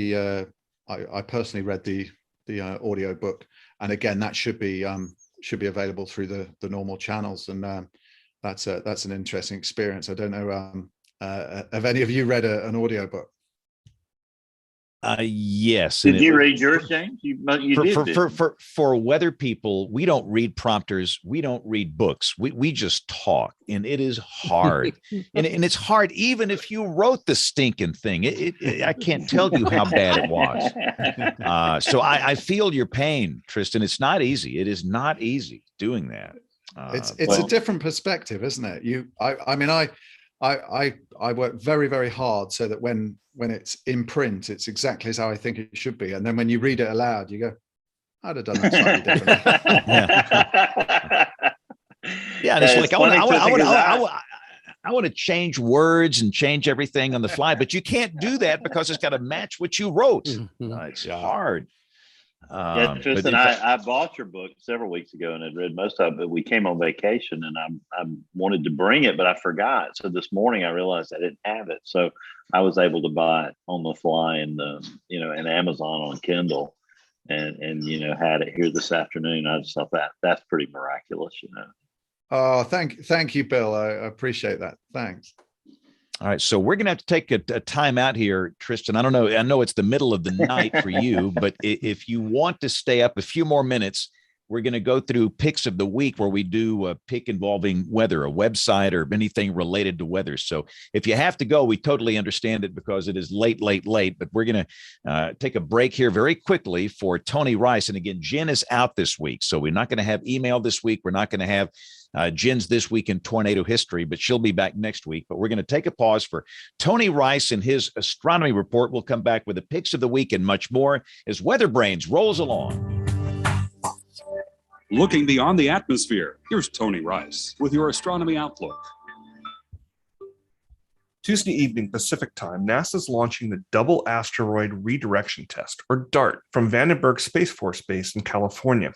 I personally read the audio book, and again, that should be available through the normal channels, and that's an interesting experience. I don't know, have any of you read an audio book?
Yes.
Did you read yours, James? You did.
For weather people, we don't read prompters. We don't read books. We just talk, and it is hard. and it's hard even if you wrote the stinking thing. I can't tell you how bad it was. So I feel your pain, Tristan. It's not easy. It is not easy doing that.
It's a different perspective, isn't it? I work very, very hard so that when it's in print, it's exactly as how I think it should be. And then when you read it aloud, you go, I'd have done that slightly differently.
Yeah. And it's like, I want to change words and change everything on the fly, but you can't do that because it's got to match what you wrote. It's hard.
Tristan, I bought your book several weeks ago and had read most of it. We came on vacation and I wanted to bring it, but I forgot. So this morning I realized I didn't have it. So I was able to buy it on the fly in Amazon on Kindle and had it here this afternoon. I just thought that's pretty miraculous,
Oh, thank you, Bill. I appreciate that. Thanks.
All right, so we're going to have to take a time out here, Tristan. I don't know. I know it's the middle of the night for you, but if you want to stay up a few more minutes, we're going to go through picks of the week where we do a pick involving weather, a website, or anything related to weather. So if you have to go, we totally understand it because it is late, but we're going to take a break here very quickly for Tony Rice. And again, Jen is out this week, so we're not going to have email this week. We're not going to have Jen's This Week in Tornado History, but she'll be back next week. But we're going to take a pause for Tony Rice and his astronomy report. We'll come back with the picks of the week and much more as WeatherBrains rolls along.
Looking beyond the atmosphere, here's Tony Rice with your astronomy outlook.
Tuesday evening Pacific time, NASA's launching the Double Asteroid Redirection Test, or DART, from Vandenberg Space Force Base in California.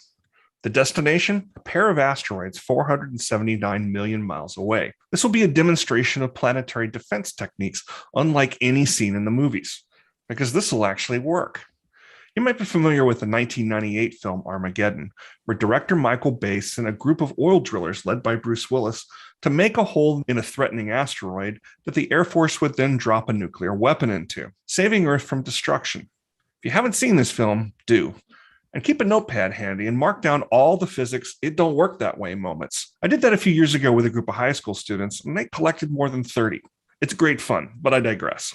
The destination? A pair of asteroids 479 million miles away. This will be a demonstration of planetary defense techniques unlike any seen in the movies, because this will actually work. You might be familiar with the 1998 film Armageddon, where director Michael Bay sent a group of oil drillers led by Bruce Willis to make a hole in a threatening asteroid that the Air Force would then drop a nuclear weapon into, saving Earth from destruction. If you haven't seen this film, do. And keep a notepad handy and mark down all the physics "it don't work that way" moments. I did that a few years ago with a group of high school students, and they collected more than 30. It's great fun, but I digress.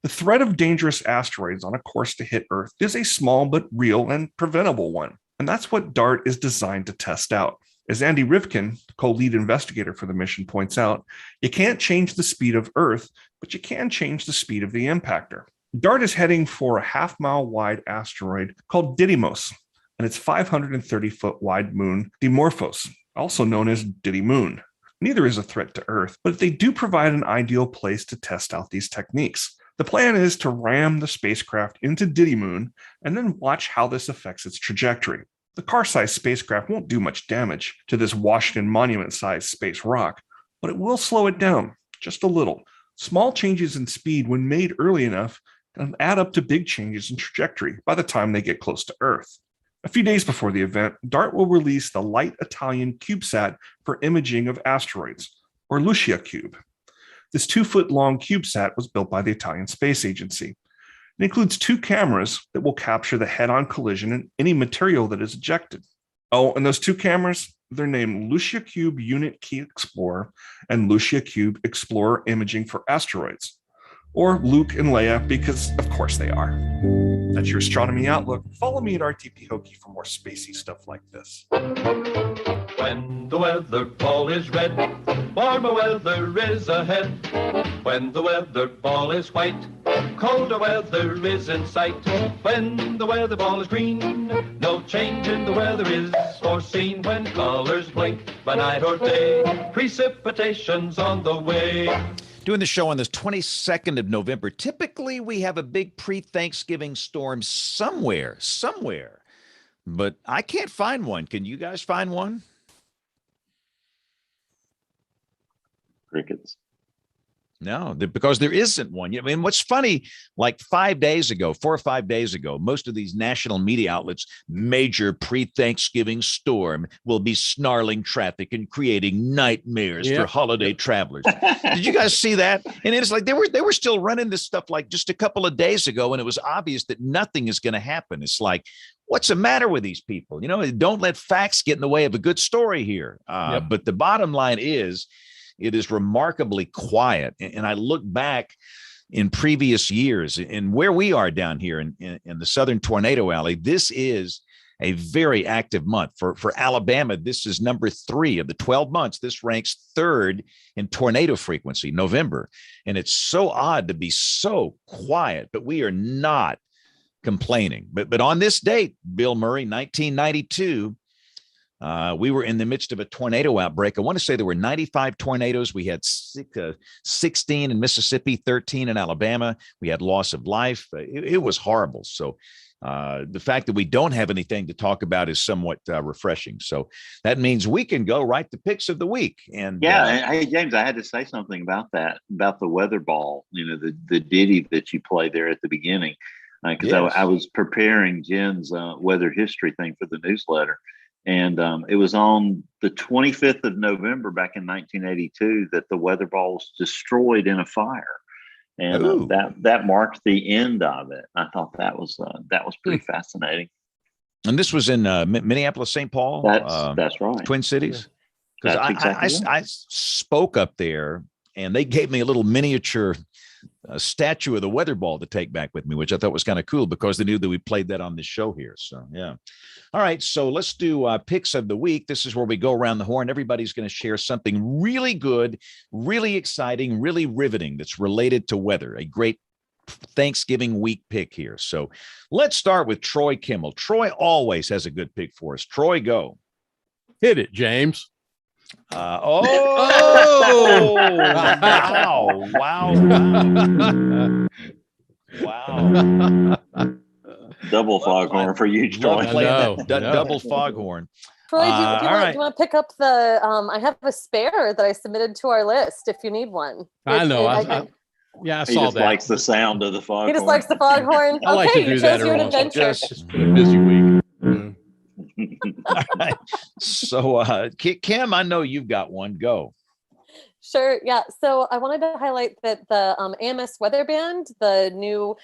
The threat of dangerous asteroids on a course to hit Earth is a small but real and preventable one. And that's what DART is designed to test out. As Andy Rivkin, co-lead investigator for the mission, points out, you can't change the speed of Earth, but you can change the speed of the impactor. DART is heading for a half-mile wide asteroid called Didymos and its 530-foot wide moon, Dimorphos, also known as Didymoon. Neither is a threat to Earth, but they do provide an ideal place to test out these techniques. The plan is to ram the spacecraft into Didymoon and then watch how this affects its trajectory. The car-sized spacecraft won't do much damage to this Washington Monument-sized space rock, but it will slow it down just a little. Small changes in speed, when made early enough, can add up to big changes in trajectory by the time they get close to Earth. A few days before the event, DART will release the Light Italian CubeSat for imaging of asteroids, or Lucia Cube. This 2-foot-long CubeSat was built by the Italian Space Agency. It includes 2 cameras that will capture the head-on collision and any material that is ejected. Oh, and those 2 cameras, they're named Lucia Cube Unit Key Explorer and Lucia Cube Explorer Imaging for Asteroids, or Luke and Leia, because of course they are. That's your astronomy outlook. Follow me at RTP Hokie for more spacey stuff like this.
When the weather ball is red, warmer weather is ahead. When the weather ball is white, colder weather is in sight. When the weather ball is green, no change in the weather is foreseen. When colors blink by night or day, precipitation's on the way.
Doing the show on the 22nd of November. Typically, we have a big pre-Thanksgiving storm somewhere, but I can't find one. Can you guys find one?
Crickets.
No, because there isn't one. I mean, what's funny, like 5 days ago, 4 or 5 days ago, most of these national media outlets, major pre-Thanksgiving storm will be snarling traffic and creating nightmares for holiday travelers. Did you guys see that? And it's like they were still running this stuff like just a couple of days ago, and it was obvious that nothing is going to happen. It's like, what's the matter with these people? You know, don't let facts get in the way of a good story here. But the bottom line is, it is remarkably quiet. And I look back in previous years and where we are down here in the Southern Tornado Alley, this is a very active month. For Alabama, this is number 3 of the 12 months. This ranks 3rd in tornado frequency, November. And it's so odd to be so quiet, but we are not complaining. But on this date, Bill Murray, 1992, we were in the midst of a tornado outbreak. I want to say there were 95 tornadoes. We had 16 in Mississippi, 13 in Alabama. We had loss of life. It was horrible. So the fact that we don't have anything to talk about is somewhat refreshing. So that means we can go right to picks of the week. And
hey, James, I had to say something about that, about the weather ball, you know, the ditty that you play there at the beginning, because I was preparing Jen's weather history thing for the newsletter. And it was on the 25th of November back in 1982 that the weather ball was destroyed in a fire. And that marked the end of it. I thought that was pretty fascinating.
And this was in Minneapolis, St. Paul.
That's right.
Twin Cities. Because
Exactly
I spoke up there, and they gave me a little miniature statue of the weather ball to take back with me, which I thought was kind of cool because they knew that we played that on this show here. So, yeah. All right. So let's do picks of the week. This is where we go around the horn. Everybody's going to share something really good, really exciting, really riveting that's related to weather. A great Thanksgiving week pick here. So let's start with Troy Kimmel. Troy always has a good pick for us. Troy, go.
Hit it, James.
Wow.
Double foghorn for you, Troy.
Double foghorn.
Troy, do you want to pick up the I have a spare that I submitted to our list if you need one.
I know. I
He
saw
just
that.
likes the sound of the foghorn.
He just likes the foghorn.
I like to do that every once in a while. It's been a busy week.
All right. So, Kim, I know you've got one. Go.
Sure. Yeah. So I wanted to highlight that the AMS Weather Band, the new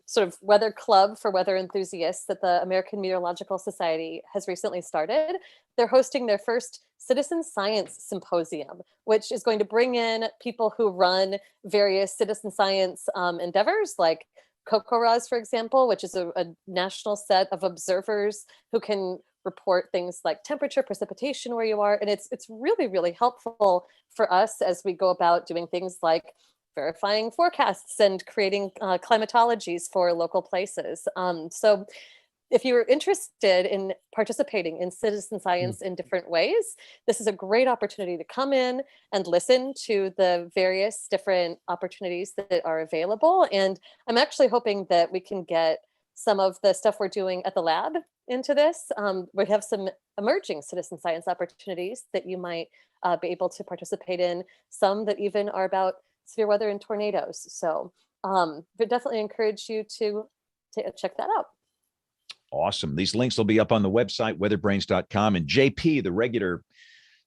sort of weather club for weather enthusiasts that the American Meteorological Society has recently started, they're hosting their first Citizen Science Symposium, which is going to bring in people who run various citizen science endeavors like COCORAS, for example, which is a national set of observers who can report things like temperature, precipitation where you are. And it's really, really helpful for us as we go about doing things like verifying forecasts and creating climatologies for local places. So if you're interested in participating in citizen science in different ways, this is a great opportunity to come in and listen to the various different opportunities that are available. And I'm actually hoping that we can get some of the stuff we're doing at the lab into this. We have some emerging citizen science opportunities that you might be able to participate in, some that even are about severe weather and tornadoes. So but definitely encourage you to check that out.
Awesome. These links will be up on the website, weatherbrains.com. And JP, the regular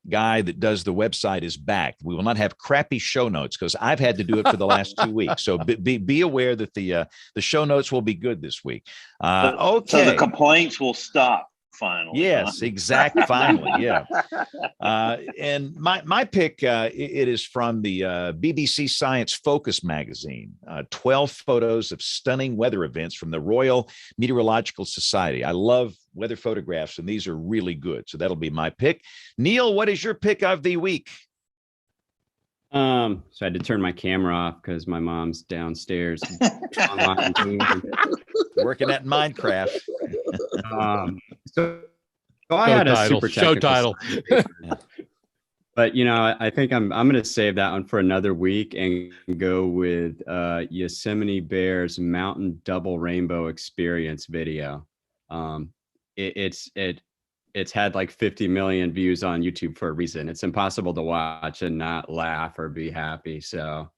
guy that does the website, is back. We will not have crappy show notes because I've had to do it for the last 2 weeks. So be aware that the show notes will be good this week. Okay.
So the complaints will stop finally.
Yes, exactly. Finally. Yeah. And my pick, it is from the BBC Science Focus magazine, 12 photos of stunning weather events from the Royal Meteorological Society. I love weather photographs, and these are really good. So that'll be my pick. Neil, what is your pick of the week?
So I had to turn my camera off because my mom's downstairs
working at Minecraft.
So I had a super
show title.
But I think I'm going to save that one for another week and go with Yosemite Bear's Mountain Double Rainbow Experience video. It's had like 50 million views on YouTube for a reason. It's impossible to watch and not laugh or be happy. So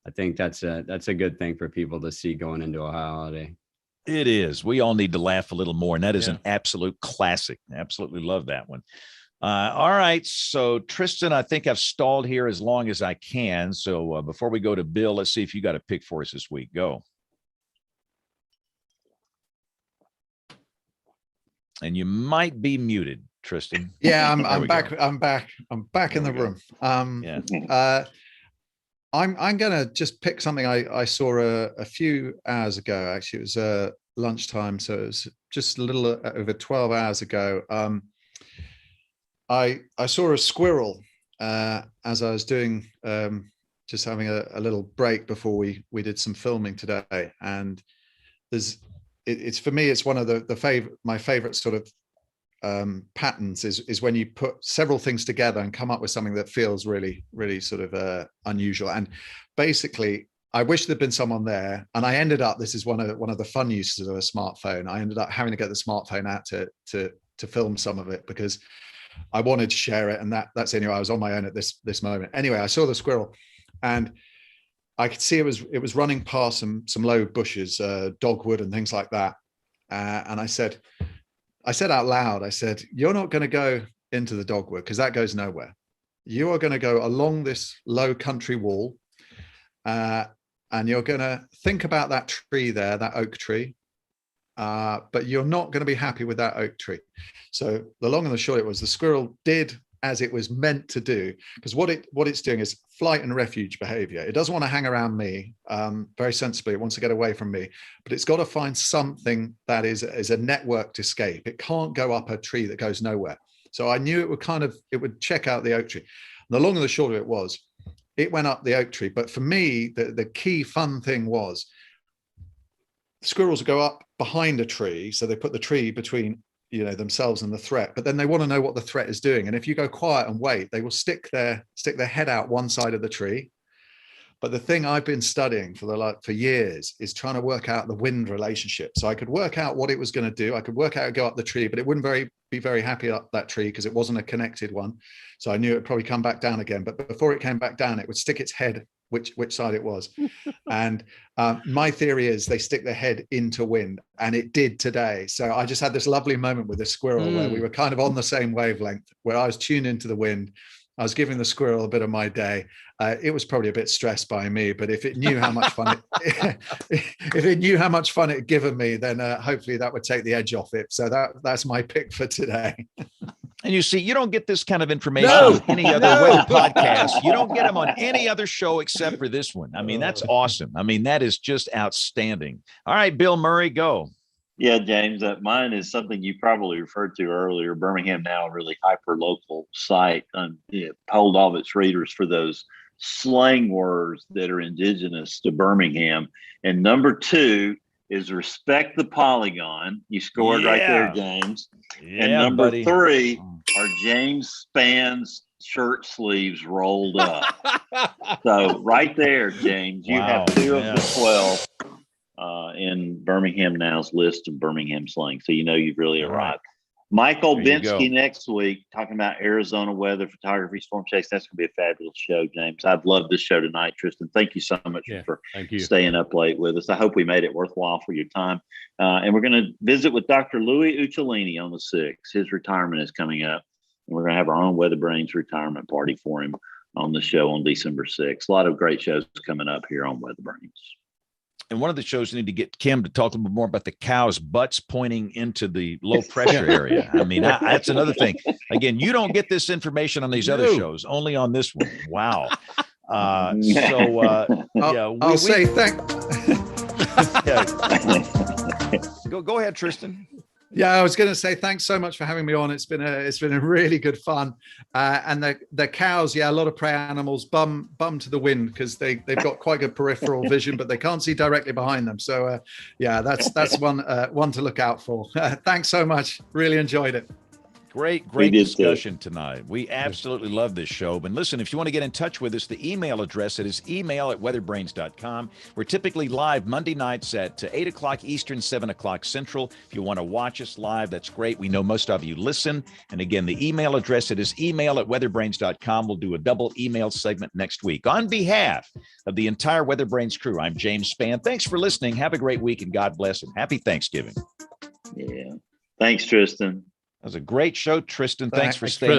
I think that's a good thing for people to see going into a holiday.
It is. We all need to laugh a little more, and that is an absolute classic. Absolutely love that one. All right. So, Tristan, I think I've stalled here as long as I can. So before we go to Bill, let's see if you got a pick for us this week. Go. And you might be muted, Tristan.
Yeah, I'm back. I'm back in the room. I'm gonna just pick something I saw a few hours ago. Actually, it was lunchtime, so it was just a little over 12 hours ago. I saw a squirrel as I was doing just having a little break before we did some filming today, and it's for me, it's one of my favorite sort of patterns is when you put several things together and come up with something that feels really sort of unusual. And basically, I wish there'd been someone there, and I ended up, this is one of the fun uses of a smartphone, I ended up having to get the smartphone out to film some of it because I wanted to share it, and that's anyway. I was on my own at this moment. Anyway, I saw the squirrel, and I could see it was running past some low bushes, dogwood and things like that. And I said out loud, I said, "You're not going to go into the dogwood because that goes nowhere. You are going to go along this low country wall, and you're going to think about that tree there, that oak tree. But you're not going to be happy with that oak tree." So the long and the short, it was the squirrel did as it was meant to do, because what it's doing is flight and refuge behavior. It doesn't want to hang around me very sensibly. It wants to get away from me, but it's got to find something that is a networked escape. It can't go up a tree that goes nowhere. So I knew it would check out the oak tree. And the long and the short of it was, it went up the oak tree. But for me, the key fun thing was, squirrels go up behind a tree, so they put the tree between themselves and the threat, but then they want to know what the threat is doing. And if you go quiet and wait, they will stick their head out one side of the tree. But the thing I've been studying for years is trying to work out the wind relationship. So I could work out what it was going to do. I could work out how to go up the tree, but it wouldn't be very happy up that tree because it wasn't a connected one. So I knew it would probably come back down again. But before it came back down, it would stick its head which side it was. And my theory is they stick their head into wind, and it did today. So I just had this lovely moment with the squirrel where we were kind of on the same wavelength, where I was tuned into the wind. I was giving the squirrel a bit of my day. It was probably a bit stressed by me, but if it knew how much fun it had given me, then hopefully that would take the edge off it. So that's my pick for today.
And you see, you don't get this kind of information on any other weather podcast. You don't get them on any other show except for this one. I mean, that's awesome. I mean, that is just outstanding. All right, Bill Murray, go.
Yeah, James, mine is something you probably referred to earlier. Birmingham Now, a really hyper-local site, polled all of its readers for those slang words that are indigenous to Birmingham. And number 2 is respect the polygon. You scored right there, James. And number 3 are James Spann's shirt sleeves rolled up. So right there, James, you have 2 of the 12 in Birmingham Now's list of Birmingham slang. So you've really arrived. Michael Binsky next week, talking about Arizona weather, photography, storm chase. That's going to be a fabulous show, James. I've loved this show tonight, Tristan. Thank you so much for staying up late with us. I hope we made it worthwhile for your time. And we're going to visit with Dr. Louis Uccellini on the 6th. His retirement is coming up, and we're going to have our own WeatherBrains retirement party for him on the show on December 6th. A lot of great shows coming up here on WeatherBrains.
And one of the shows, we need to get Kim to talk a little bit more about the cows' butts pointing into the low pressure area. I mean, that's another thing. Again, you don't get this information on these other shows, only on this one. Wow.
I'll say thanks.
Go ahead, Tristan.
Yeah, I was going to say thanks so much for having me on. It's been a really good fun. And the cows, a lot of prey animals bum to the wind because they've got quite good peripheral vision, but they can't see directly behind them. So that's one to look out for. Thanks so much. Really enjoyed it.
Great
did too.
discussion tonight. We absolutely love this show. And listen, if you want to get in touch with us, the email address, it is email@weatherbrains.com. We're typically live Monday nights at 8 o'clock Eastern, 7 o'clock Central. If you want to watch us live, that's great. We know most of you listen. And again, the email address, it is email@weatherbrains.com. We'll do a double email segment next week. On behalf of the entire WeatherBrains crew, I'm James Spann. Thanks for listening. Have a great week and God bless and happy Thanksgiving.
Yeah. Thanks, Tristan.
That was a great show, Tristan. Thanks for
Thanks,
staying